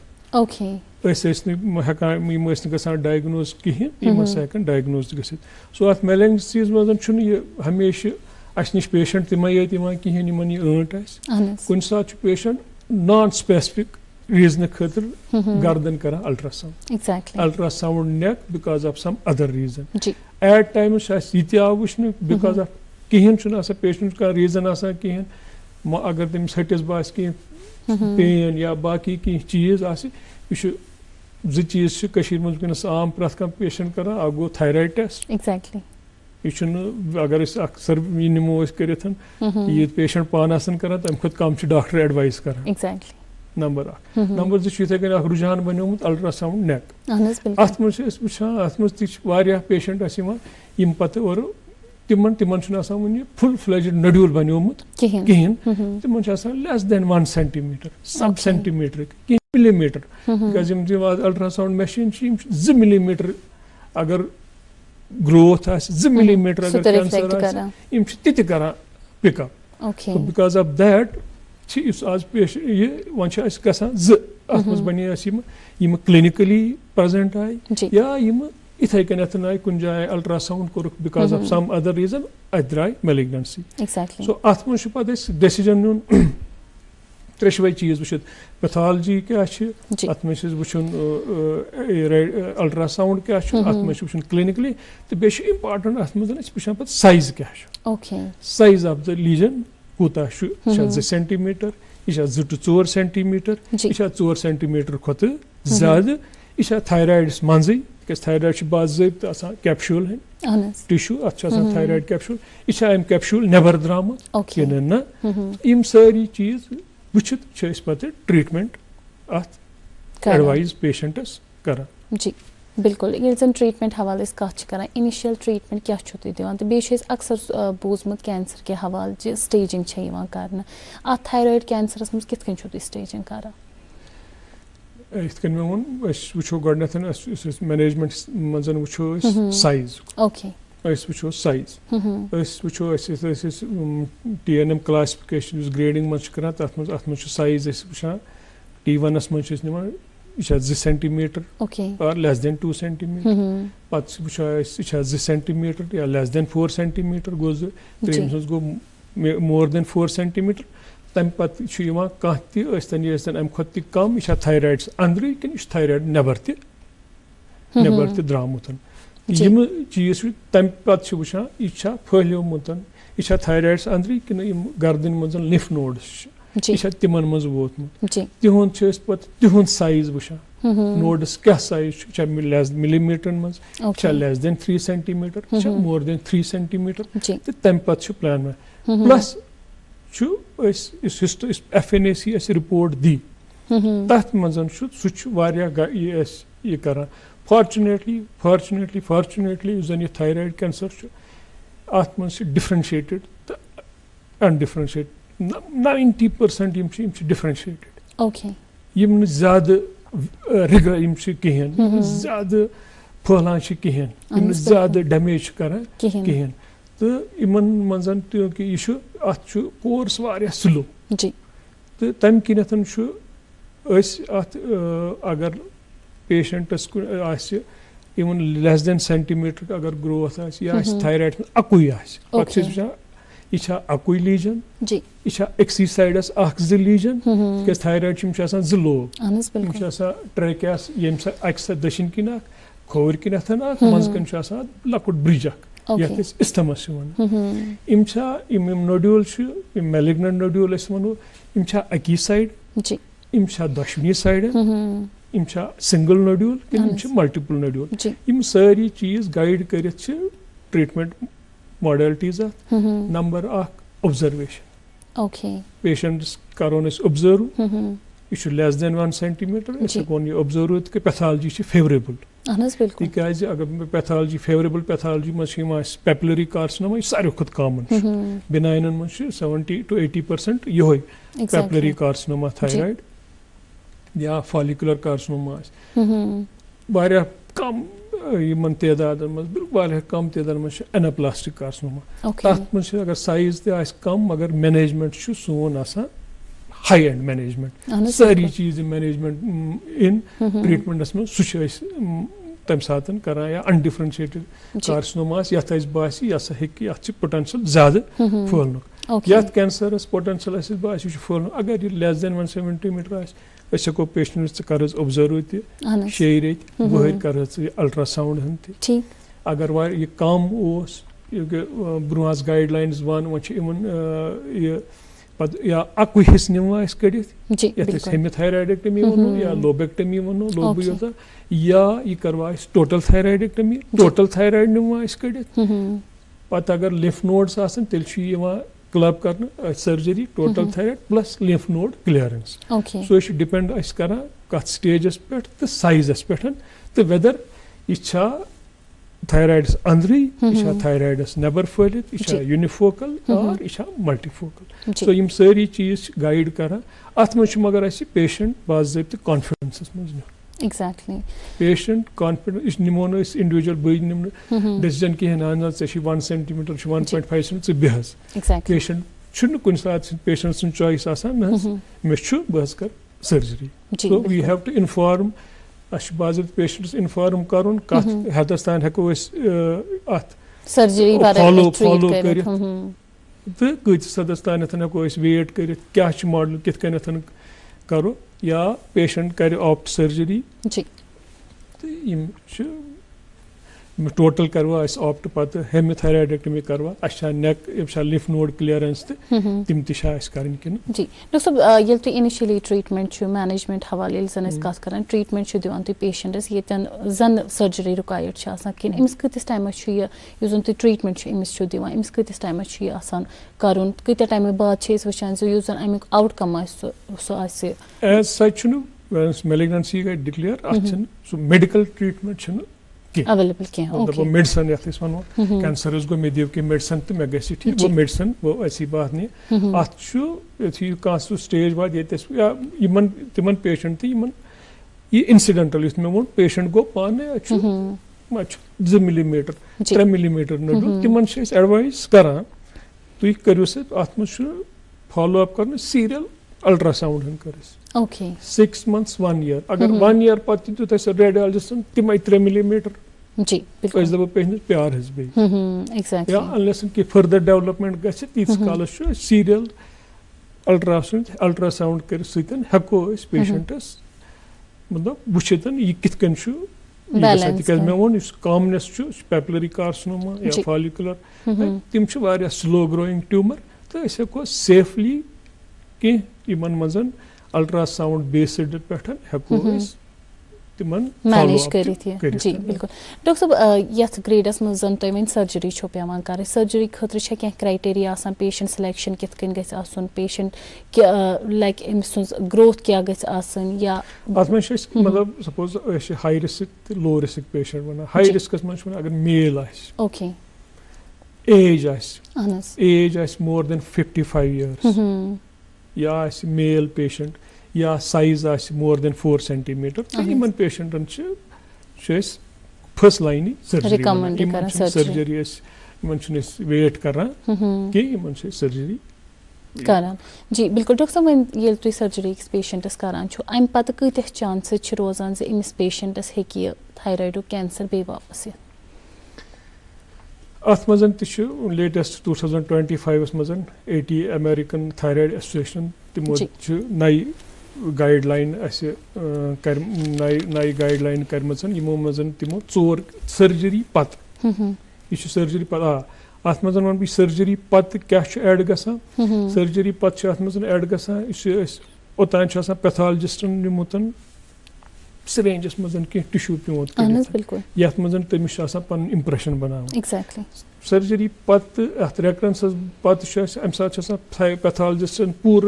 हेकान डायग्नोज कहें डायग्नोज गि। सो अत मैलिग्नेंसीज मज हमेशा अस नश पेशेंट तम कहें ईंट कुन सात पेशेंट नॉन स्पेसिफिक रीजन खतर गर्दन कर ultrasound neck because of some other reason at times यह वुचन बिकॉज ऑफ कहें पेशेंट का रीजन कहें अगर तमिस हटिस बास कह पेन या बाकी कह चीज चीज मज आम प्रथ पेशेंट कर गो थायराइड टेस्ट यह अगर अक्सर यह निमो करित यह पेशेंट पान आसन करान तम खुद कम डॉक्टर एडवाइस करान नंबर 1 नंबर 2 इथे कन रुझान बनियोमुत अल्ट्रासाउंड नेक अत वुचान अत मज पेशेंट यम पत और तिमन फुल फ्लेज्ड नड्यूल बनियोमुत कहीं तिमन लेस देन 1 सेंटीमीटर सब centimetre millimetre because ultrasound machine 2 millimetre अगर ग्रोथ 2 मिलीमीटर अगर कैंसर ति करान पिकअप बिकॉज ऑफ दैट आज पेशेंट वन गस बन क्लिनिकली प्रेजेंट आए या इथे कन आए कुछ जाए अल्ट्रासाउंड कोर because of some other reason अत द्राय मैलिग्नेंसी सो अत मज पे डिसीजन नुन त्रेशवे चीज वो पैथोलॉजी क्या अत मे वो अल्ट्रासाउंड क्या अत मे वो क्लिनिकली तो बे इम्पार्टेंट अत मज वो पे साइज क्या साइज ऑफ द लीजन कूता 2 सेंटीमीटर यह 2 to 4 सेंटीमीटर यह 4 सेंटीमीटर खुद ज्यादा यह थायराइडस मजी थायराइड बाज़ाब्त कैप्सूल टिश्यू अत थायराइड कैप्सूल यह अम कैप्सूल नबर द्रामुत कि ना सारी चीज वुचित पे ट्रीटमेंट अत एडवाइस पेशेंटस करान जी बिल्कुल ये जन ट्रीटमेंट हवाले कत कर इनिशियल ट्रीटमेंट क्या दिवान तो बेस अक्सर बूजमुत कैंसर के हवाले स्टेजिंग कर थायराइड कैंसरस मज कित स्टेजिंग कर इत मे वो वो गो मैनेजमेंट मज वो साइज वो साइज वो TNM क्लासिफिकेशन ग्रेडिंग मज तथ मज साइज वो T1 मज यह 2 सेंटीमीटर और लेस देन 2 सेंटीमीटर पे वो 2 सेंटीमीटर या लेस देन 4 सेंटीमीटर गो त्रेमस गो मोर देन 4 सेंटीमीटर तम पे कह अम खुद कम यह थायराइड अंदर कि थायराइड नबर त द्रामुत यम चीज तम पे वो यह फहलोमुत यह थायराइड अंदर कि गर्दन मज लिफ नोड्स यह तिमन मज वोतमुत तिहुंद पे तिहुंद साइज वुचान नोड्स क्या साइज मिलीमीटर मज less then 3 centimetre more than 3 centimetre तो तम पे प्लान में प्लस FNAC रिपोर्ट दी तथ मज सह कर फॉर्चुनेटली जन थायराइड कैंसर अत मज डिफरेंशिएटेड तो अनडिफरेंशिएटेड 90% डिफरेंशिएटेड यम ज्यादा रिग कहें ज्यादा फहलान कहें ज्यादा डैमेज करान कहें तो इन मज क्योंकि अत कोर्स वारिया स्लो तो तम किनथ अत अगर पेशेंटस इवन लेस देन सेंटीमीटर अगर ग्रोथ या थायराइड अकुई यह अकुई लीजन यह एक्सी साइडस 2 लीजन क्या थायराइड 2 लोब ट्रैकियास ये अक्सर दक्षिण किन खोवर किन मज कन लकुट ब्रिज यथ इस्थमस नोड्यूल मैलिग्नेंट नोड्यूल वो अकी साइड इम दशवनी साइड इम सिंगल नोड्यूल कि मल्टीपल नोड्यूल इम सारी चीज गाइड कर treatment modalities number 1 observation patients करोन ऑब्जर्व यह लेस देन 1 सेंटीमीटर यह ऑब्जर्व कि पैथोलॉजी फेवरेबल तिकाज अगर पैथोलॉजी फेवरेबल पैथोलॉजी मज पेपिलरी कार्सिनोमा सारे खुद कॉमन बिनाइन मज 70 to 80% यह पेपिलरी कार्सिनोमा थायराइड या फॉलिकुलर कार्सिनोमा वारिया कम इन तादाद मज कम तादाद मज एनाप्लास्टिक कार्सिनोमा तथ मज अगर साइज त कम मगर मैनेजमेंट सोन आसान हाई एंड मैनेजमेंट सारी चीज मैनेजमेंट इन ट्रीटमेंटस में तम सात करान या अनडिफरेंशिएटेड कार्सिनोमा यथ बासी यह पोटेंशियल ज्यादा फहलनुक यथ कैंसरस पोटेंशियल बासी फहलनुक अगर यह लेस देन 1 सेंटीमीटर हेको पेशेंट्स कर ऑब्जर्व त 6 रेत वहर कर अल्ट्रासाउंड अगर यह कम ब्रोह गाइडलाइंस वन वो या अकुई हिस्स निम कड़ित हेमिथायराइडेक्टमी वो या लोबेक्टमी वो लोब योता या यह करवा टोटल थायराइडेक्टमी टोटल थायराइड निम कड़ित पत्तः अगर लिम्फ नोड्स आसन तेल छु यिवान क्लब करना surgery total thyroid plus lymph node clearance so यह डिपेंड अस करान कत स्टेजस पे तो साइजस पे तो वेदर यह थायराइडस अंदरी यह थायराइडस नबर फलित यह यूनिफोकल और यह मल्टीफोकल सो यम सारी चीज गाइड करान अत मज मगर पेशेंट बाज़ाब्त कॉन्फिडेंस मज Exactly. Patient confidence निमो न इंडिविजुअल बे निम डिसीजन कह ना 1 सेंटीमीटर 1.5 सेंटीमीटर बेहस पेशेंट छुन कुन सात पेशेंट सुन चॉइस आसान मे छु बस कर surgery so we have to inform अश बाज़ पेशेंट्स इन्फॉर्म करुन कत हदस तान हेको अत सर्जरी फॉलो कर तो कत हदस तान हेको वेट कर क्या मॉडल कित कन करो या पेशेंट कर ऑप्ट सर्जरी तो टोटल करवा ऑप्ट पत हेमिथायराइडेक्टमी करवा अच्छा नेक लिम्फ नोड क्लियरेंस तिम करन किन जी डॉक्टर साहब ये तो इनिशियली ट्रीटमेंट मैनेजमेंट हवाले जन कत कर ट्रीटमेंट दिवान तुम पेशेंटस ये जन सर्जरी रिक्वायर्ड किन अमिस कतिस टाइमस जन तुम ट्रीटमेंट अमिस दिवान अमिस कतिस टाइमस कर कत टाइम बाद वचान जन अमुक outcome so as such malignancy गई declare so medical treatment available क्या मेडिसन ये वो कैंसर गो मे दिव कि मेडिसन तो मे गि ठीक वो मेडिसन वो ऐसी बात नहीं अत कह सू स्टेज वात तिमन पेशेंट तो ये इंसिडेंटल मे वो पेशेंट गो पाने 2 मिलीमीटर 3 मिलीमीटर नडु तिमन एडवाइस करान तुम करू अत फॉलो अप कर सीरियल अल्ट्रासाउंड कर 6 months 1 year अगर 1 year पत रेडियोलॉजिस्ट तिम 3 मिलीमीटर पेशेंट प्यार एग्जैक्टली अनलेस कि फर्दर डेवलपमेंट गस तीस कालस सीरियल अल्ट्रासाउंड कर हेको पेशेंटस मतलब वुचित यह कित मे वो कॉमनेस पेपिलरी कार्सिनोमा या फॉलिकुलर तिम स्लो ग्रोइंग ट्यूमर तो हेको सेफली कह मजन अल्ट्रासाउंड बेस्ड पे हेको मैनेज कर जी बिल्कुल डॉक्टर साहब यथ ग्रेडस मज तुम सर्जरी पेवान कर सर्जरी खतर क्या क्राइटेरिया पेशेंट सिलेक्शन कित कन गन पेशेंट लाइक अमिस ग्रोथ क्या गन या मतलब suppose high risk low risk patient वन हाई रिस्कस मज अगर male okay age more than 55 years या मेल पेशेंट या साइज मोर देन 4 सेंटीमीटर तो इन पेशेंटन फर्स्ट लाइन सर्जरी वेट कर सर्जरी करान जी बिल्कुल डॉक्टर साहब ये तुम सर्जरी पेशेंटस करान अम पत कत चांसेस रोजान अमिस पेशेंटस हे थायराइड कैंसर बे वापस अत मजन लेटेस्ट 2025 मजन 80 अमेरिकन थायराइड एसोसिएशन तिमो नई गाइडलाइन नई गाइडलाइन कर्मन यमो मजन तिमो 4 सर्जरी पत यह सर्जरी पत अत मजन वन सर्जरी पत क्या एड गसान सर्जरी पत अत मजन एड गसान ओतान पैथोलॉजिस्टन निमुतन सिरेंजस मजन कह टिश्यू पे यथ मजन तमिस पन इम्प्रेशन बनाना सर्जरी पत अत रेकरेंस पत अम सात पैथोलॉजिस्टन पूर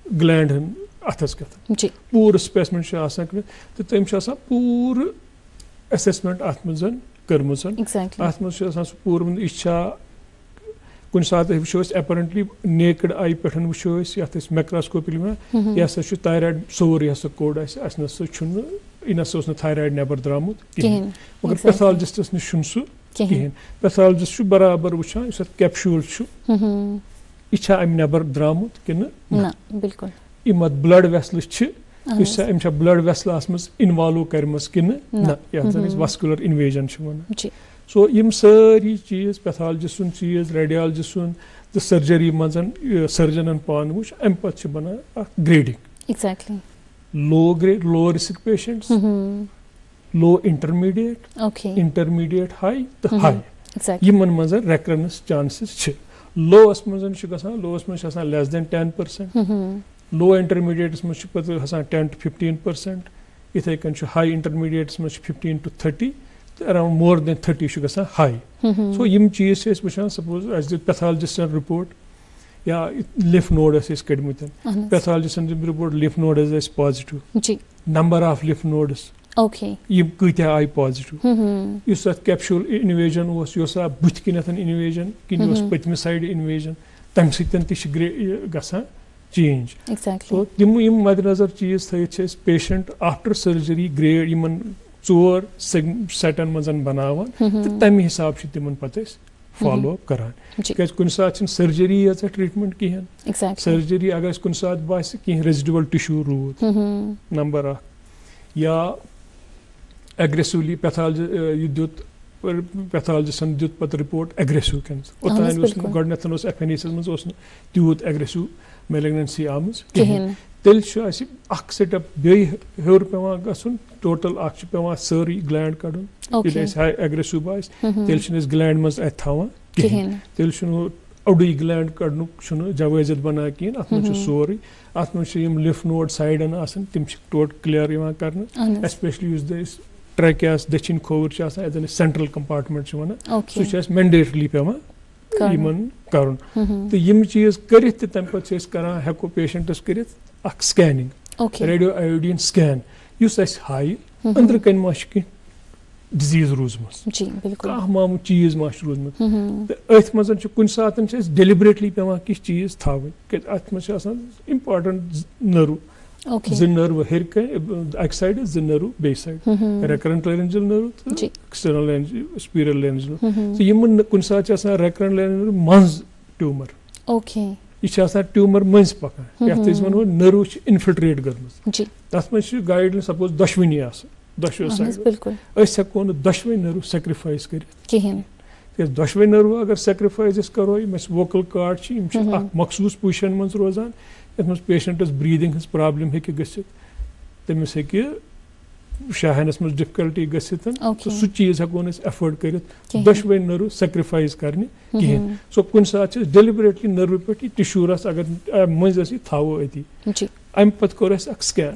ग्लैंड अथस कथ पूर स्पेसिमेन तो तमिस पूर असेसमेंट अत मजन कर्मन अत मज पूर यह कुन सात वो अपरेंटली नेकड आई पे वो मैक्रोस्कोपी यह हसा थायराइड सोर हसा कोड यह थायराइड नबर द्रामुत कहें मगर पैथोलॉजिस्टस नश सह कहें पैथोलॉजिस्ट बराबर वुचान कैप्सूल यह अम नबर द्रामुत कि बिल्कुल यम ब्लड वेसल ब्लड वेसल मज इन्वॉल्व करमस कि वस्कुलर इन्वेजन वन सो यम सारी चीज पैथोलॉजिस्ट चीज रेडियोलॉजिस्ट तो सर्जरी मजन सर्जनन पान वो अम पे बना grading exactly low risk patients low intermediate high तो हाई यमन मज रेकरेंस चांसेस लोस मज लोस मज लेस देन 10% लो इंटरमीडिएट्स मज 10 to 15% इथे कन हाई इंटरमीडिएट्स मज 15 to 30 around more than 30 چھُ گژھان high. So یِم چیٖز چھِ أسۍ وٕچھان suppose اَسہِ دیُت پیتھالجِسٹن رِپورٹ یا lymph node ٲسۍ أسۍ کٔڑمٕتۍ پیتھالجِسٹن دیُت رِپورٹ lymph node ٲسۍ اَسہِ positive number of lymph nodes یِم کۭتیاہ آیہِ پازِٹِو یُس اَتھ کیپشوٗل اِنویجن اوس یہِ اوس بٕتھِ کِنٮ۪تھ اِنویجن کِنہٕ یہِ اوس پٔتمہِ سایڈٕ اِنویجن تَمہِ سۭتۍ تہِ چھِ گژھان چینج. سو یِم مدِ نظر چیٖز تھٲیِتھ چھِ أسۍ پیشنٹ آفٹر سٔرجری گریڈ یِمن 4 سیٹن منٛز بناوان تہٕ تَمہِ حِسابہٕ چھِ تِمن پتہٕ أسۍ فالو اپ کران تِکیازِ کُنہِ ساتہٕ چھِنہٕ سٔرجری یٲژ ٹریٖٹمنٹ کِہینۍ سٔرجری اگر اَسہِ کُنہِ ساتہٕ باسہِ کینٛہہ ریزڈوَل ٹِشوٗ روٗد نمبر اکھ یا ایگریسِولی یہِ دیُت پیتھالجِسٹن دیُت پتہٕ رِپورٹ ایگریسِو کینسر اوٚتانۍ اوس نہٕ گۄڈٕنیتھ اوس ایفینیسس منٛز اوس نہٕ تیوٗت ایگریسِو میلگننسی آمٕژ کِہینۍ تیٚلہِ چھُ اَسہِ اکھ سٹیپ بیٚیہِ ہیوٚر پیٚوان گژھُن ٹوٹل اکھ چھُ پیٚوان سٲرٕے گلینڈ کڑُن ییٚلہِ اَسہِ ایگریسِو باسہِ تیٚلہِ چھِنہٕ أسۍ گلینڈ منٛز اَتھِ تھاوان کِہینۍ تیٚلہِ چھُنہٕ اوٚڑُے گلینڈ کڑنُک چھُنہٕ جوٲزت بنان کِہینۍ اَتھ منٛز چھُ سورُے اَتھ منٛز چھِ یِم لِف نوڈ سایڈن آسان تِم چھِ ٹوٹل کٕلیر یِوان کرنہٕ ایسپیشلی یُس أسۍ ٹریکیاس دٔچھِنۍ کھووُر چھِ آسان یَتھ زَن أسۍ سینٹرل کمپارٹمنٹ چھِ وَنان سُہ چھُ اَسہِ مینڈیٹلی پیٚوان یِمن کرُن تہٕ یِم چیٖز کٔرِتھ تہِ تَمہِ پتہٕ چھِ أسۍ کران ہٮ۪کو پیشنٹس کٔرِتھ اکھ سکیننگ ریڈیو آیوڈیٖن سکین یُس اَسہِ ہایہِ أنٛدرٕ کَنۍ ما چھِ کینٛہہ ڈِزیٖز روٗزمٕژ کانٛہہ معموٗل چیٖز ما چھُ روٗدمُت تہٕ أتھۍ منٛز چھُ کُنہِ ساتہٕ چھِ اَسہِ ڈیلِبریٹلی پیٚوان کینٛہہ چیٖز تھاوٕنۍ کیازِ اَتھ منٛز چھِ آسان اِمپاٹنٹ نٔرو 2 نٔروٕ ہیٚرِ کَنۍ اَکہِ سایڈٕ 2 نٔروٕ بیٚیہِ سایڈٕ ریکرنٹ لینجل نٔرو تہٕ ایکسٹرنل سپیرل لینجل تہٕ یِمن کُنہِ ساتہٕ چھِ آسان ریکرنٹ لینجل منٛز ٹیوٗمر یہِ چھِ آسان ٹیوٗمر مٔنٛزۍ پکان یَتھ أسۍ وَنو نٔرو چھِ اِنفلٹریٹ گٔمٕژ تَتھ منٛز چھِ گایڈ لاین سپوز دۄشوٕنی آسان دۄشوٕے سایڈٕ أسۍ ہٮ۪کو نہٕ دۄشوٕے نٔرو سیکرِفایس کٔرِتھ کِہینۍ تِکیازِ دۄشوٕے نٔرو اگر سیکرِفایس أسۍ کرو یِم اَسہِ ووکل کاڈ چھِ یِم چھِ اکھ مخصوٗص پُزِشن منٛز روزان یَتھ منٛز پیشنٹس بریٖدِنٛگ ہٕنٛز پرابلم ہیٚکہِ گٔژھِتھ تٔمِس ہیٚکہِ شاہنس منٛز ڈِفکلٹی گٔژھِتھ سُہ چیٖز ہٮ۪کو نہٕ أسۍ ایفٲڈ کٔرِتھ دۄشوٕے نٔرو سیکرِفایس کرنہِ کِہینۍ سو کُنہِ ساتہٕ چھِ أسۍ ڈیلِبریٹلی نٔروٕ پٮ۪ٹھ یہِ ٹِشوٗ رَس اگر مٔنٛزۍ أسۍ یہِ تھاوو أتی اَمہِ پتہٕ کوٚر اَسہِ اکھ سکین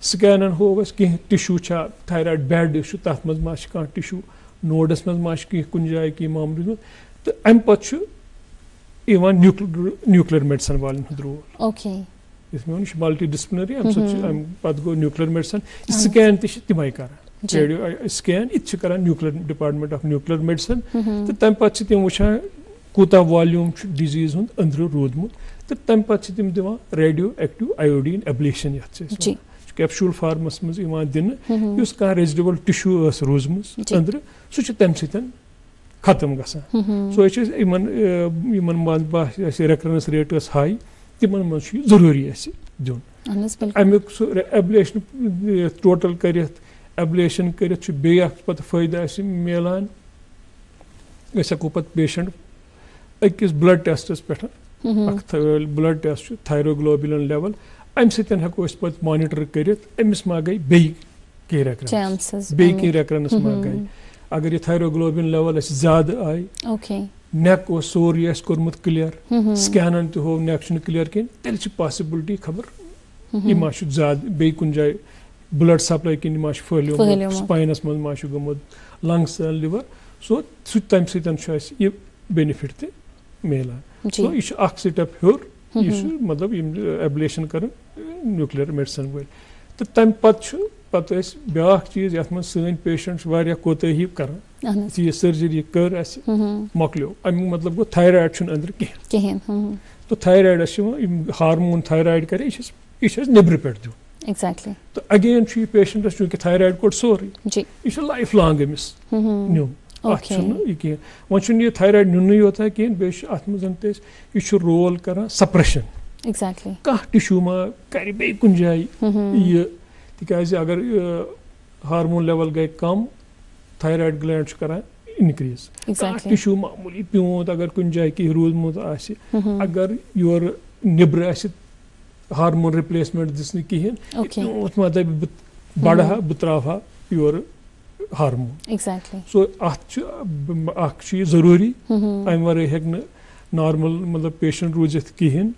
سکینن ہوو اَسہِ کینٛہہ ٹِشوٗ چھا تھایرایڈ بیڈ چھُ تَتھ منٛز ما چھِ کانٛہہ ٹِشوٗ نوڈس منٛز ما چھِ کینٛہہ کُنہِ جایہِ کینٛہہ معاملہٕ روٗدمُت تہٕ اَمہِ پتہٕ چھُ یِوان نیوٗکلیر میڈِسن والٮ۪ن ہُنٛد رول یُس مےٚ ووٚن یہِ چھُ ملٹی ڈِسپلنری اَمہِ سۭتۍ چھُ اَمہِ پتہٕ گوٚو نیوٗکلیر میڈِسن سکین تہِ چھِ تِمے کران ریڈیو سکین یہِ تہِ چھِ کران nuclear department of nuclear medicine تہٕ تَمہِ پتہٕ چھِ تِم وٕچھان کوٗتاہ والیوٗم چھُ ڈِزیٖز ہُنٛد أنٛدرٕ روٗدمُت تہٕ تَمہِ پتہٕ چھِ تِم دِوان ریڈیو ایکٹِو آیوڈیٖن ایبلیشن یَتھ چھِ أسۍ کیپشوٗل فارمس منٛز یِوان دِنہٕ یُس کانٛہہ ریزڈوَل ٹِشوٗ ٲس روٗزمٕژ أنٛدرٕ سُہ چھُ تَمہِ سۭتۍ ختم گژھان سو چھِ أسۍ یِمن منٛز باسہِ اَسہِ ریکرنس ریٹ ٲس ہاے تِمن منٛز چھُ یہِ ضروٗری اَسہِ دیُن اَمیُک سُہ ایبلیشن ٹوٹل کٔرِتھ ایبلیشن کٔرِتھ چھُ بیٚیہِ اکھ پتہٕ فٲیدٕ اَسہِ میلان أسۍ ہٮ۪کو پتہٕ پیشنٹ أکِس بلڈ ٹیسٹس پٮ۪ٹھ اکھ بلڈ ٹیسٹ چھُ تھایروگلوبولن لیول اَمہِ سۭتۍ ہٮ۪کو أسۍ پتہٕ مانِٹر کٔرِتھ أمِس ما گٔے بیٚیہِ کینٛہہ ریکرنس بیٚیہِ کینٛہہ ریکرنس ما گٔے اگر یہِ تھایروگلوبِن لیول اَسہِ زیادٕ آیہِ نیک اوس سورُے اَسہِ کوٚرمُت کٕلیر سکینن تہِ ہوو نیک چھُنہٕ کٕلیر کِہینۍ تیٚلہِ چھِ پاسبلٹی خبر یہِ ما چھُ زیادٕ بیٚیہِ کُنہِ جایہِ بلڈ سپلاے کِنۍ ما چھُ پھٔہلیومُت سپاینس منٛز ما چھُ گوٚمُت لنگس لِور سو سُہ تَمہِ سۭتۍ چھُ اَسہِ یہِ بینِفٹ تہِ میلان سو یہِ چھُ اکھ سٹیپ ہیوٚر یہِ چھُ مطلب یِم ایبلیشن کران نیوٗکلیر میڈِسن وٲلۍ تہٕ تَمہِ پتہٕ چھُ پتہٕ أسۍ بیاکھ چیٖز یَتھ منٛز سٲنۍ پیشنٹ چھِ واریاہ کوتٲہی کران یہِ سٔرجری کٔر اَسہِ مۄکلیو اَمیُک مطلب گوٚو تھایرایڈ چھُنہٕ أنٛدرٕ کِہینۍ تہٕ تھایرایڈس چھِ یِوان یِم ہارمون تھایرایڈ کرِ یہِ چھِ اَسہِ نیبرٕ پٮ۪ٹھ دیُن تہٕ اگین چھُ یہِ پیشنٹس چوٗنکہِ تھایرایڈ کوٚڑ سورُے یہِ چھُ لایف لانگ أمِس نیُن اَتھ چھُنہٕ یہِ کینٛہہ وۄنۍ چھُنہٕ یہِ تھایرایڈ نیُنٕے یوتاہ کِہینۍ بیٚیہِ چھُ اَتھ منٛز تہِ أسۍ یہِ چھُ رول کران سپریشن کانٛہہ ٹِشوٗ ما کرِ بیٚیہِ کُنہِ جایہِ یہِ تِکیازِ اگر ہارمون لیول گٔے کم تھایرایڈ گلینڈ چھُ کران اِنکریٖز کانٛہہ ٹِشوٗ معموٗلی پیوٗنت اگر کُنہِ جایہِ کینٛہہ روٗدمُت آسہِ اگر یورٕ نیبرٕ آسہِ ہارمون رِپلیسمنٹ دِژ نہٕ کِہینۍ پیوٗنت ما دَپہِ بہٕ بڑٕ ہا بہٕ تراوٕ ہا یورٕ ہارمون سو اَتھ چھُ اکھ چھُ یہِ ضروٗری اَمہِ وَرٲے ہٮ۪کہِ نہٕ نارمل مطلب پیشنٹ روٗزِتھ کِہینۍ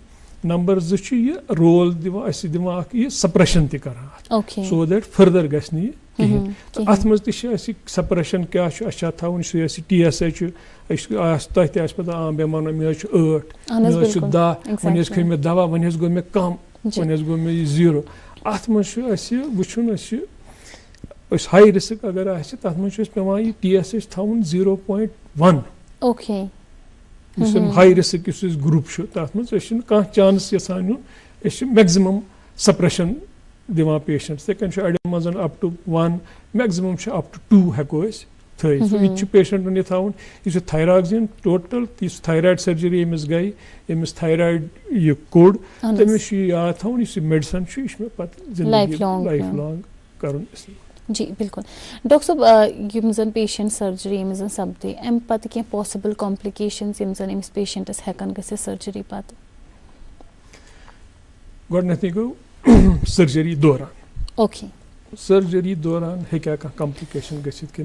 نمبر 2 چھُ یہِ رول دِوان اَسہِ دِوان اکھ یہِ سپریشن تہِ کران سو دیٹ فٔردر گژھِ نہٕ یہِ कहीं अत मज सपरेशन क्या थवन TSH तह तह पता बेमार मे 8 मे 10 वन खी मे दवा वन गो मे कम वन गो मे 0 अत मज वुन हाई रिस्क अगर तथ मज पेवान TSH थवन 0.1 हाई रिस्क ग्रुप तथ मज कह चांस यसान नुन मैक्सिमम सपरेशन दिवान पेशेंट्स तक अड़न मज up to 1 maximum up to 2 हेको थी पेशेंटन यह थवन यह थायराक्सिन टोटल थायराइड सर्जरी यमिस गई यमिस थायराइड यह कोड तमिस याद थवन मेडिसन यह पे लाइफ लॉन्ग कर जी बिल्कुल डॉक्टर साहब यम जन पेशेंट सर्जरी यमिस सपदे अम पत क्या पॉसिबल कॉम्प्लिकेशंस यम जन अमिस पेशेंटस हेकन गसित सर्जरी पत गोडनेथी गो सर्जरी दौरान सर्जरी दौरान हेक्या कह कॉम्प्लिकेशन गसित कि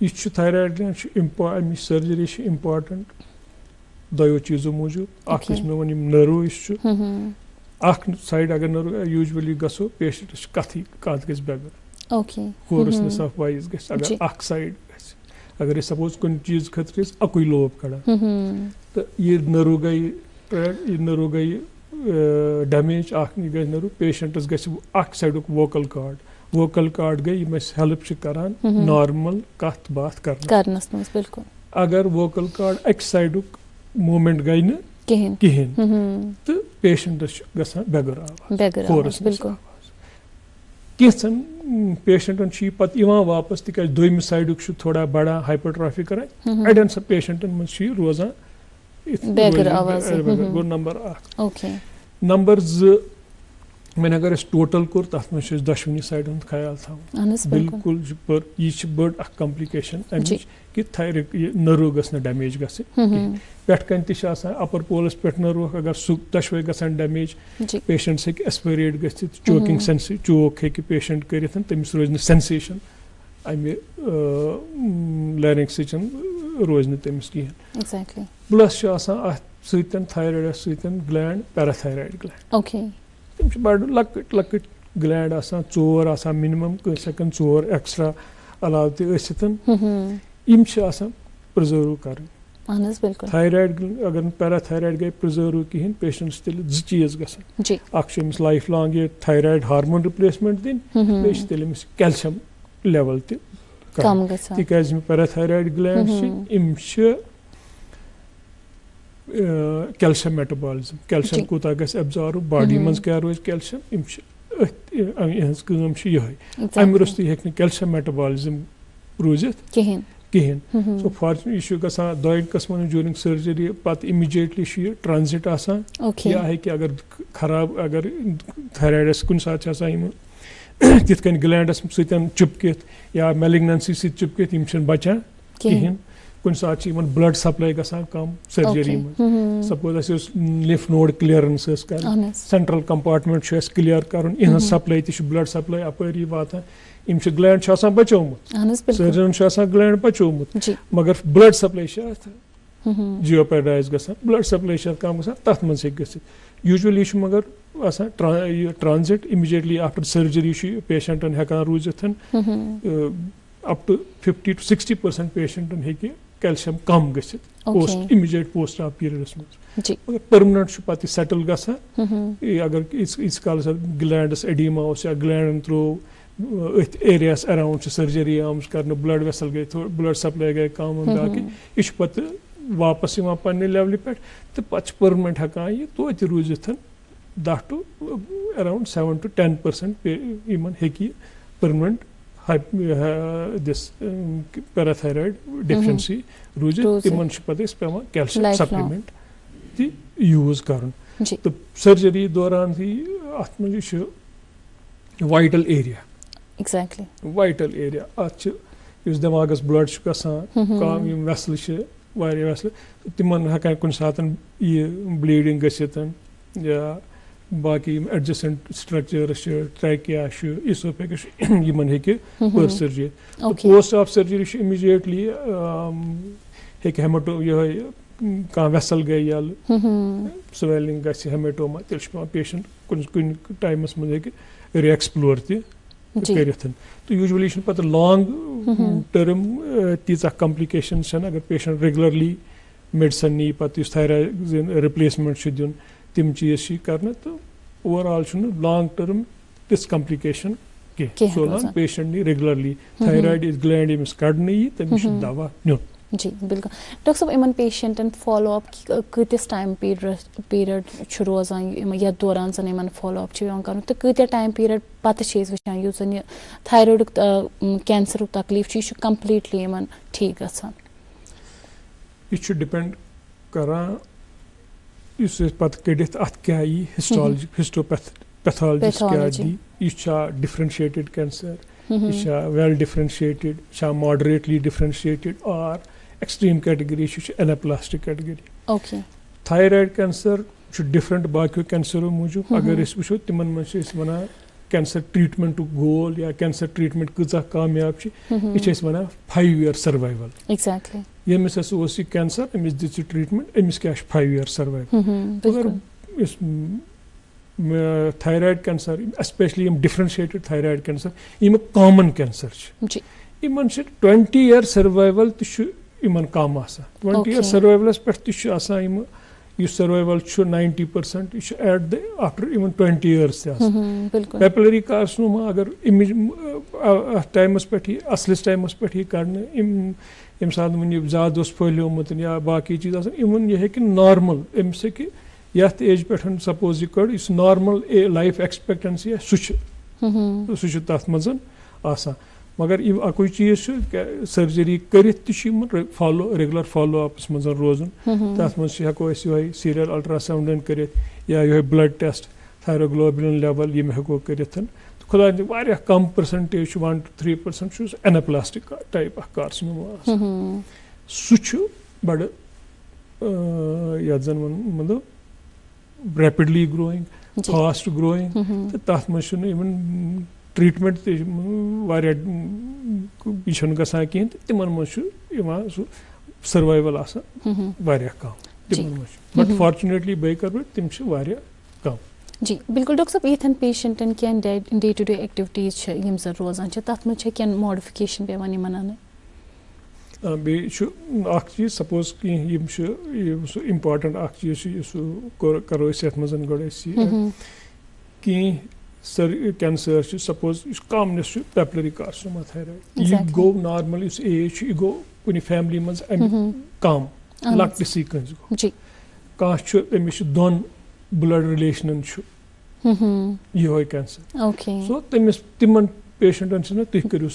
यह थायराइड ग्लैंड सर्जरी इम्पॉर्टेंट दो चीज़ों मूजूब अख मे वन नर्व साइड अगर नर्व यूजुअली गो पेशेंट कत गस बेगर होरसनेस ऑफ वॉइस गस अगर अख साइड अगर सपोज कुछ चीज खतर अकुई लोब कड़ान तो यह नर्व गई डैमेज गई नर्व पेशेंटस गख साइड वोकल कार्ड गई हेल्प करान नॉर्मल कत बात करनस बिल्कुल अगर वोकल कार्ड अक साइड मूवमेंट गई न कहें तो पेशेंटस गसान बेगर आवाज होरसनेस कैंसन पेशेंटन पे वापस तिक दोम साइड थोड़ा बड़ा हाइपरट्रॉफी करान अड़न सा पेशेंटन मज रोजान गो नंबर 2 मैंने अगर टोटल कोर तथ मज दशवनी साइडन ख्याल थवन बिल्कुल यह बड़ कॉम्प्लिकेशन कि नर्व गस डैमेज गन अपर पोलस पे नर्व अगर सह दशवे गसान डैमेज पेशेंट्स हे एस्पिरेट गि चोकिंग चोक हे पेशेंट कर तमिस रोज सेंसेशन अमे लैरिंक्स रोज तमिस कहें plus thyroid gland parathyroid gland तम बड़ लकट लकट ग्लैंड आसान 4 आसान मिनिमम कस 4 एक्स्ट्रा अलाव तन प्रिजर्व कर थायराइड अगर पैराथायराइड गई प्रिजर्व कहें पेशेंट्स तेल 2 चीज गसन लाइफ लॉन्ग ये थायराइड हार्मोन रिप्लेसमेंट दिन तेल कैल्शियम लेवल कम तिकाज parathyroid gland calcium metabolism calcium कूता गस एब्जॉर्ब बॉडी मज क्या रोज कैल्शियम अमि रोस्त हेक कैल्शियम मेटाबॉलिज्म रूजित कहें सो फॉर्चुनेटली यह गसान दोन कस्मन ड्यूरिंग सर्जरी पत इमीडिएटली ट्रांजिट आसान या है कि अगर खराब अगर थायराइडस कुन साथ तिथ कन ग्लैंडस सतन चुपकित या मेलिग्नेंसी सत चुपकित बचान कहें कुन साथ ब्लड सप्लाई गसान कम सर्जरी में सपोज लिफ नोड क्लियरेंस कर सेंट्रल कंपार्टमेंट क्लियर कर सप्लाई ब्लड सप्लाई अपरी वातान ग्लैंड बचोमुत सर्जन ग्लैंड बचोमुत मगर ब्लड सप्लाई जियोपेडाइज गसान ब्लड सप्लाई कम गसान तथ मज यूजुअली मगर ट्रांजिट इमीडिएटली आफ्टर सर्जरी पेशेंटन हेकान रूजित अप टू 50 to 60% पेशेंटन हे कैल्शियम कम गसित post immediate post op periods मज मगर परमानेंट पे सेटल गसान अगर इस काल ग्लैंडस एडीमा या ग्लैंडन थ्रो एरियास अराउंड सर्जरी आम कर ब्लड वेसल गई ब्लड सप्लाई गई कम बाकी यह पे वापस पे लेवल पे तो पे परमानेंट हेकान यह तो रूजित 10 to around 7 to 10% हे परमानेंट दिस पैराथायराइड डेफिशिएंसी रूजित तिमन पे कैल्शियम सप्लीमेंट यूज कर तो सर्जरी दौरान अत मज वाइटल एरिया वाइटल एरिया अत दिमागस ब्लड गसान वेसल वेसल तिमन हेकान कुन साथ यह ब्लीडिंग गसित या बाकी एडजेसेंट स्ट्रक्चर्स ट्रैकिया इसोफेगस यमन हेके post surgery post op surgery immediately हेके हेमाटो कह वेसल गई यल स्वेलिंग हेमाटोमा तेल पेशेंट कुन टाइमस मज हेके रीएक्सप्लोर करिथ तो यूजुअली पता लॉन्ग टर्म तीचा कॉम्प्लिकेशन अगर पेशेंट रेगुलरली मेडिसिन नी पता थायराइड रिप्लेसमेंट दिन तम चीज कर तो ओवरऑल लॉन्ग टर्म तिस कॉम्प्लिकेशन कह सोलान पेशेंट नी रेगुलरली थायराइड इस ग्लैंड यमिस कड़ने यी तमिस दवा न्युन। जी बिल्कुल डॉक्टर साहब इन पेशेंटन फॉलो अप कतिस टाइम पीरियड रोजान या दौरान जन इन फॉलो अप कर तो कत टाइम पीरियड पत वचान यु जन थायराइड कैंसर तकलीफ यह कम्प्लीटली इन ठीक गसान यह डिपेंड करान पत कड़ित अत क्या यी हिस्टोपैथोलॉजिस्ट क्या दी यह डिफरेंशिएटेड कैंसर यह वेल डिफरेंशिएटेड मॉडरेटली डिफरेंशिएटेड और extreme category anaplastic category. Okay thyroid cancer different बाकी कैंसरों मूजूब अगर वो तिमन मज वन कैंसर ट्रीटमेंट गोल या कैंसर ट्रीटमेंट कचा कामयाब यह वन 5 year सर्वाइवल। एग्जैक्टली यमिस हसा कैंसर अमिस दिस ट्रीटमेंट अमिस क्या 5 year सर्वाइवल। अगर इस thyroid cancer specially differentiated thyroid cancer यम common cancer in 20 year survival in कम 20 year सर्वाइवलस पे सर्वाइवल 90% यह at the after even 20 years papillary carcinoma अगर टाइमस पे असलिस टाइमस पे कड़ने यम सात वन ज्यादा फैलियोमुत या बाकी चीज इवन यह नॉर्मल अमिस यथ एज पे सपोज यह कड़ नॉर्मल लाइफ एक्सपेक्टेंसी सह तथ मज मगर अकुई चीज सर्जरी कर फॉलो रेगुलर फॉलो अपस मज रोजन तथ मज हेको सीरियल अल्ट्रासाउंड कर या यह ब्लड टेस्ट थायरोग्लोबुलिन लेवल यम हेको कर खुदा वारिया कम percentage 1 to 3% anaplastic type carcinoma सह बड़ यन मतलब रैपिडली ग्रोइंग फास्ट ग्रोइंग तो तथ मज इवन ट्रीटमेंट वारिया यह गसान कहें तिमन मज survival Waria come but fortunately बे कर तम वारिया कम। जी बिल्कुल डॉक्टर साहब यथन पेशेंटन क्या डे टू डे एक्टिविटीज यम जन रोजान तथ मज क्या मॉडिफिकेशन पेवान यमन बे चीज सपोज कह इम्पार्टेंट चीज करो ये मज गो कह कैंसर सपोज कॉमनेस पेपिलरी कार्सिनोमा थायराइड यह गो नॉर्मल एज यह गो कुछ फैमिली मज कम लकटसी कंस गो कह दोन ब्लड रिलेशन यह कैंसर सो तिमन पेशेंटन तुम करो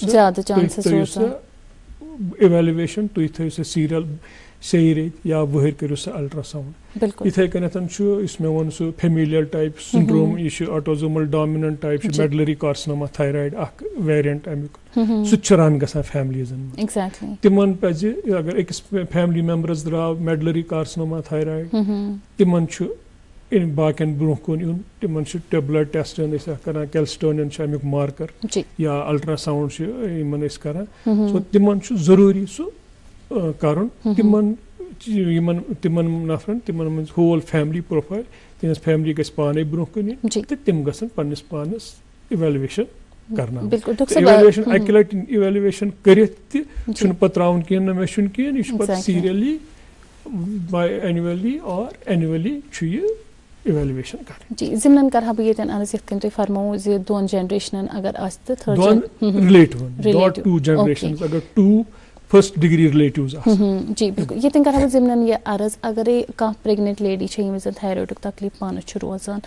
इवेल्युएशन तुम थो सीरियल 6 रेत या वहर करो अल्ट्रासाउंड इथे कन मे वो सह फेमिलियल टाइप सिंड्रोम यह autosomal dominant type medullary carcinoma thyroid variant अमुक सह रन गसान फैमिलीजन तिमन पज अगर अकिस फैमिली मेंबरस द्राव मेडुलरी कार्सिनोमा थायराइड तिमन इन बाकियन ब्रोह कुन यून तिमन ब्लड टेस्ट करान कैल्स्टोनिन अमुक मार्कर या अल्ट्रासाउंड करान सो तिमन जरूरी सह कर तिमन नफरन तिमन मज होल फैमिली प्रोफाइल तिहस फैमिली गस पाने ब्रोह कुन तिम गसन पन्निस पानस इवेल्युएशन करना इवेल्युएशन अकि लट इवेल्युएशन करित पत त्राउन कह मे कह यह पत सीरियली बाय एनुअली और एनुअली इवेल्युएशन कर। जी जिमनन करहा बह यतन अर्ज यथ तुम फरमो ज दोन जनरेशन अगर आस तो थर्ड रिलेटिव 2 जनरेशंस अगर 2 फर्स्ट डिग्री रिलेटिव्स जी बिल्कुल यतन करहा जिमनन यह अर्ज अगर कह प्रेग्नेंट लेडी यमिस थायराइड तकलीफ पानस रोजान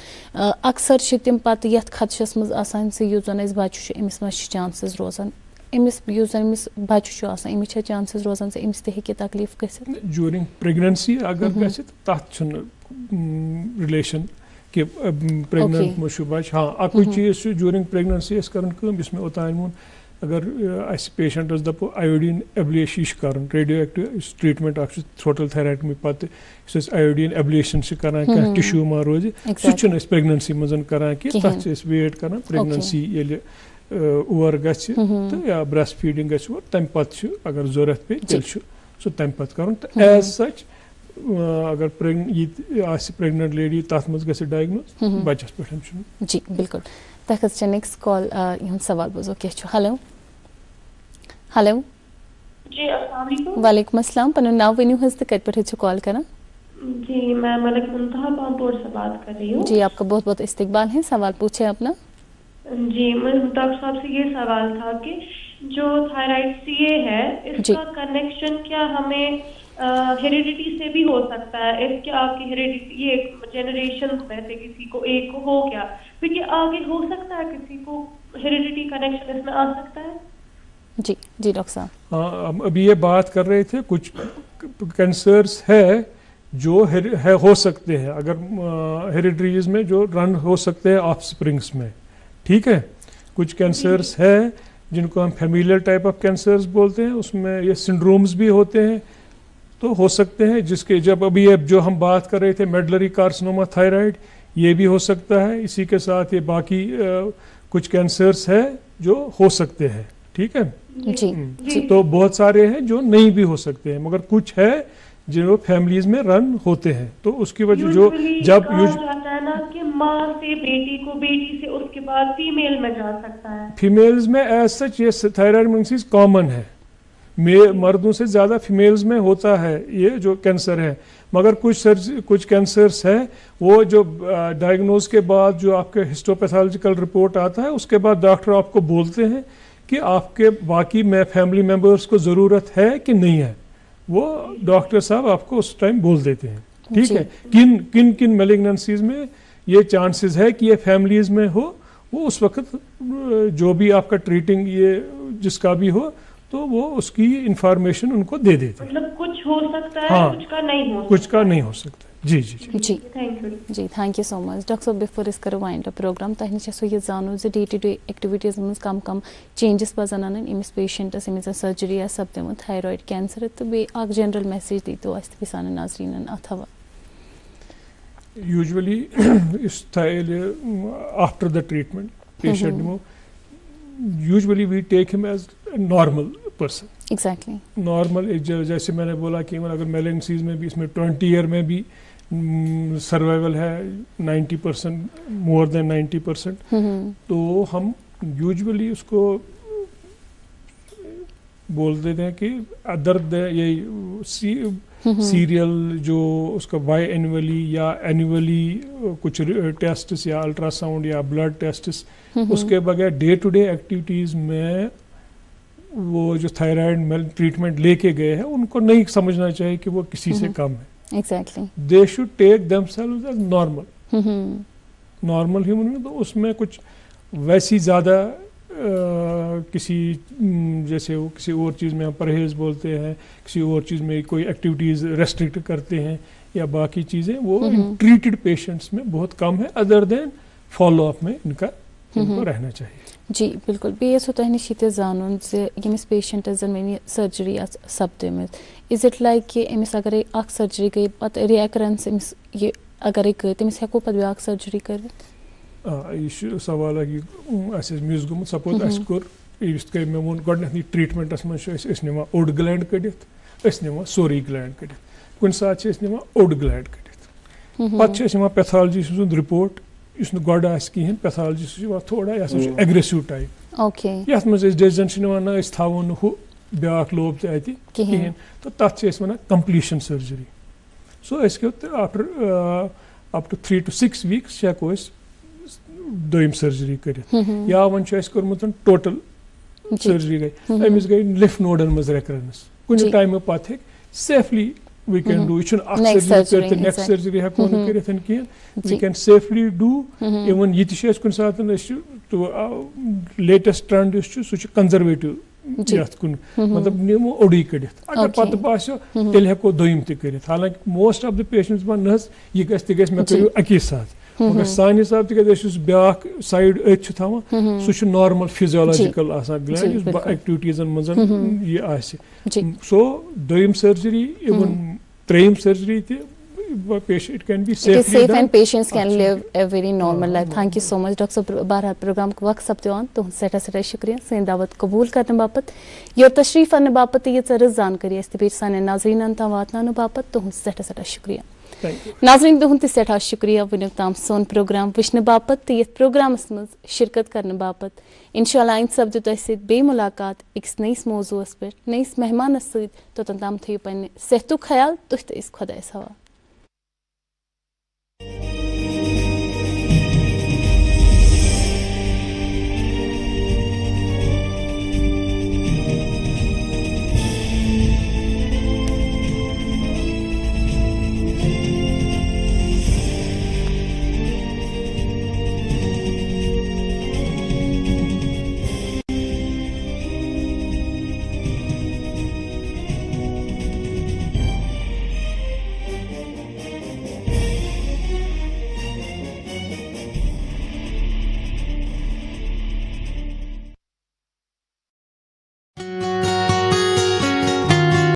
अक्सर तम पत यथ खदशस मज आसान से युस जन बच्चे अमिस मज चांसेस रोजान अमिस युस जन अमिस बच्चे अमिस चांसेस रोजान से अमिस ते तकलीफ गसित ड्यूरिंग प्रेगनेंसी अगर गसित तथ रिलेशन कि प्रेगनेंट मशु बच हाँ अकुई चीज ड्यूरिंग प्रेगनेंसी कर मे ओतान वो अगर पेशेंटस दपो आयोडीन एब्लेशन कर radio active treatment total thyroid पत आयोडीन एब्लेशन करान क्या टिश्यू मा रोज सह प्रेगनेंसी मज करान कि तथ वेट कर प्रेगनेंसी ओवर गछ तो या ब्रेस्ट फीडिंग गछ तम पत अगर जरूरत पे तेल सह तम पत कर एज सच अगर प्रेगनेंट लेडी तथ मज गस डायग्नोज बच्चस पे। जी बिल्कुल तक नेक्स्ट कॉल यह सवाल बोझो क्या हेलो हेलो जी अस्सलाम वालेकुम। वालेकुम अस्सलाम पन नाव वनु हज तो कत पे कॉल करा। जी मैं मलिक मुंतहा पामपुर से बात कर रही हूँ। जी आपका बहुत बहुत इस्तकबाल है, सवाल पूछे अपना। जी मैं डॉक्टर साहब से ये सवाल था कि जो थायराइड सीए है इसका कनेक्शन क्या हमें हेरिडिटी से भी हो सकता है? इसके आपकी हेरिडिटी ये जनरेशन में से किसी को एक को हो क्या, फिर ये आगे हो सकता है किसी को हेरिडिटी कनेक्शन इसमें आ सकता है? जी जी डॉक्टर साहब। हाँ अभी ये बात कर रहे थे कुछ कैंसर्स है जो है हो सकते हैं अगर हेरिडिटीज में जो रन हो सकते हैं ऑफस्प्रिंग्स में, ठीक है। कुछ कैंसर्स है जिनको हम फैमिलियल टाइप ऑफ कैंसर्स बोलते हैं, उसमें ये सिंड्रोम्स भी होते हैं तो हो सकते हैं, जिसके जब अभी अब जो हम बात कर रहे थे मेडुलरी कार्सिनोमा थायराइड ये भी हो सकता है। इसी के साथ ये बाकी कुछ कैंसर्स है जो हो सकते हैं, ठीक है जी। तो बहुत सारे हैं जो नहीं भी हो सकते हैं, मगर कुछ है जो फैमिलीज में रन होते हैं। तो उसकी वजह जो जब जाता है ना कि माँ से बेटी को, बेटी से उसके बाद फीमेल में जा सकता है। फीमेल्स में एज सच ये थायराइड मेलिग्नेंसीज कॉमन है, मर्दों से ज़्यादा फीमेल्स में होता है ये जो कैंसर है। मगर कुछ कैंसर्स है वो जो डायग्नोज के बाद जो आपके हिस्टोपैथोलॉजिकल रिपोर्ट आता है उसके बाद डॉक्टर आपको बोलते हैं कि आपके बाकी फैमिली मेम्बर्स को ज़रूरत है कि नहीं है, वो डॉक्टर साहब आपको उस टाइम बोल देते हैं, ठीक है। किन किन मेलिग्नेंसीज में ये चांसेस है कि ये फैमिलीज में हो, वो उस वक्त जो भी आपका ट्रीटिंग ये जिसका भी हो तो वो उसकी इंफॉर्मेशन उनको दे देते हैं। मतलब कुछ हो सकता है, हाँ, कुछ का नहीं हो सकता। कुछ का नहीं हो सकता। जी जी जी जी थैंक यू जी thank you so much doctor साहब। बिफोर इस करो वाइंड अप प्रोग्राम तह नश यह जानो जे डे टू डे एक्टिविटीज मज कम कम चेंजेस पजन अन अमिस पेशेंटस अमिस सर्जरी आ सपदम थायराइड कैंसर तो बे अख जनरल मैसेज दी तो अस सान नाजरीन अथ हवा। यूजुअली इस after the treatment patient usually we take him as normal person. Exactly normal जैसे मैंने बोला कि अगर मेलिग्नेंसीज में भी इसमें 20 ईयर में भी सर्वाइवल है 90%, मोर देन 90%, तो हम यूजुअली उसको बोल देते हैं कि अदर ये सीरियल जो उसका बाई एनुअली या एनुअली कुछ टेस्ट्स या अल्ट्रासाउंड या ब्लड टेस्ट्स, उसके बगैर डे टू डे एक्टिविटीज़ में वो जो थायराइड ट्रीटमेंट लेके गए हैं उनको नहीं समझना चाहिए कि वो किसी से कम है। Exactly they should take themselves as normal human. तो उसमें कुछ वैसी ज़्यादा किसी जैसे वो किसी और चीज़ में हम परहेज बोलते हैं, किसी और चीज़ में कोई एक्टिविटीज़ रेस्ट्रिक्ट करते हैं या बाकी चीज़ें, वो ट्रीटेड पेशेंट्स में बहुत कम है। अदर देन फॉलो अप में इनको रहना चाहिए। जी बिल्कुल बे तह नश ये जान यमिस पेशेंटस जन वन सर्जरी सपदम इज इट लाइक कि अमिस अगर अख सर्जरी गई पत रिकरेंस अमिस ये अगर गई तमिस हेको पत ब्याक सर्जरी कर। यह सवाल कि मिस गुमुत सपोज अस कोर मे वो गोडनेथ ट्रीटमेंटस मज निवान ओड ग्लैंड कड़ित निवान सोरी ग्लैंड कड़ित, कुन सात निवान ओड ग्लैंड कड़ित, पत पैथोलॉजी सुंद रिपोर्ट इस गोड कहें पैथोलॉजी थोड़ा यह एग्रेसिव टाइप ओके यथ मज डिसीजन ना थवन हु ब्याक लोब तहत कहें तो तथ वन completion surgery. So after up to 3 to 6 weeks हेको दोम सर्जरी कर या वन कर्मुत टोटल सर्जरी गई अमिस गई लिफ नोडन मज रेकरेंस कुछ टाइम पत हे सेफली we can do यह सर्जरी नेक्स्ट सर्जरी हेको कर कहें we can safely do even ये कुन सात लेटेस्ट ट्रेंड सह कंजर्वेटिव यथ कुन मतलब निमो ओडी कड़ित अगर पत बासो तेल हेको दोम तक। हालांकि most of the patients one यह गस मे करू अकी साथ, मगर सान हिसाब तक ब्याक साइड अथ थवान सह नॉर्मल फिजियोलॉजिकल ग्लैंड एक्टिविटीजन मज यह सो दोम सर्जरी इवन त्रेम surgery patient can be safely it is safe done and patients can live a very normal life. Thank you so much Dr. Sahab बारह programme को वक्त सप्तान तो सठा सठा शुक्रिया सन दावत कबूल करने बापत योर तशरीफ अन्न बापत ये रज जानकारी पे सान नाजरीन तम वातन बापत तो सठा सठा शुक्रिया। नाज़रीन तुहंद तह सठा शुक्रिया वुनुक ताम सोन प्रोग्राम वुचन बापत तो ये प्रोग्रामस मज शिरकत करने बापत इंशाल्लाह इन सपदो तोह सत बे मुलाकात अकिस नईस मौजूस पे नईस मेहमानस सत तोतन ताम थो पन्ने सेहतुक ख्याल तुह तो खुदायस हवाले।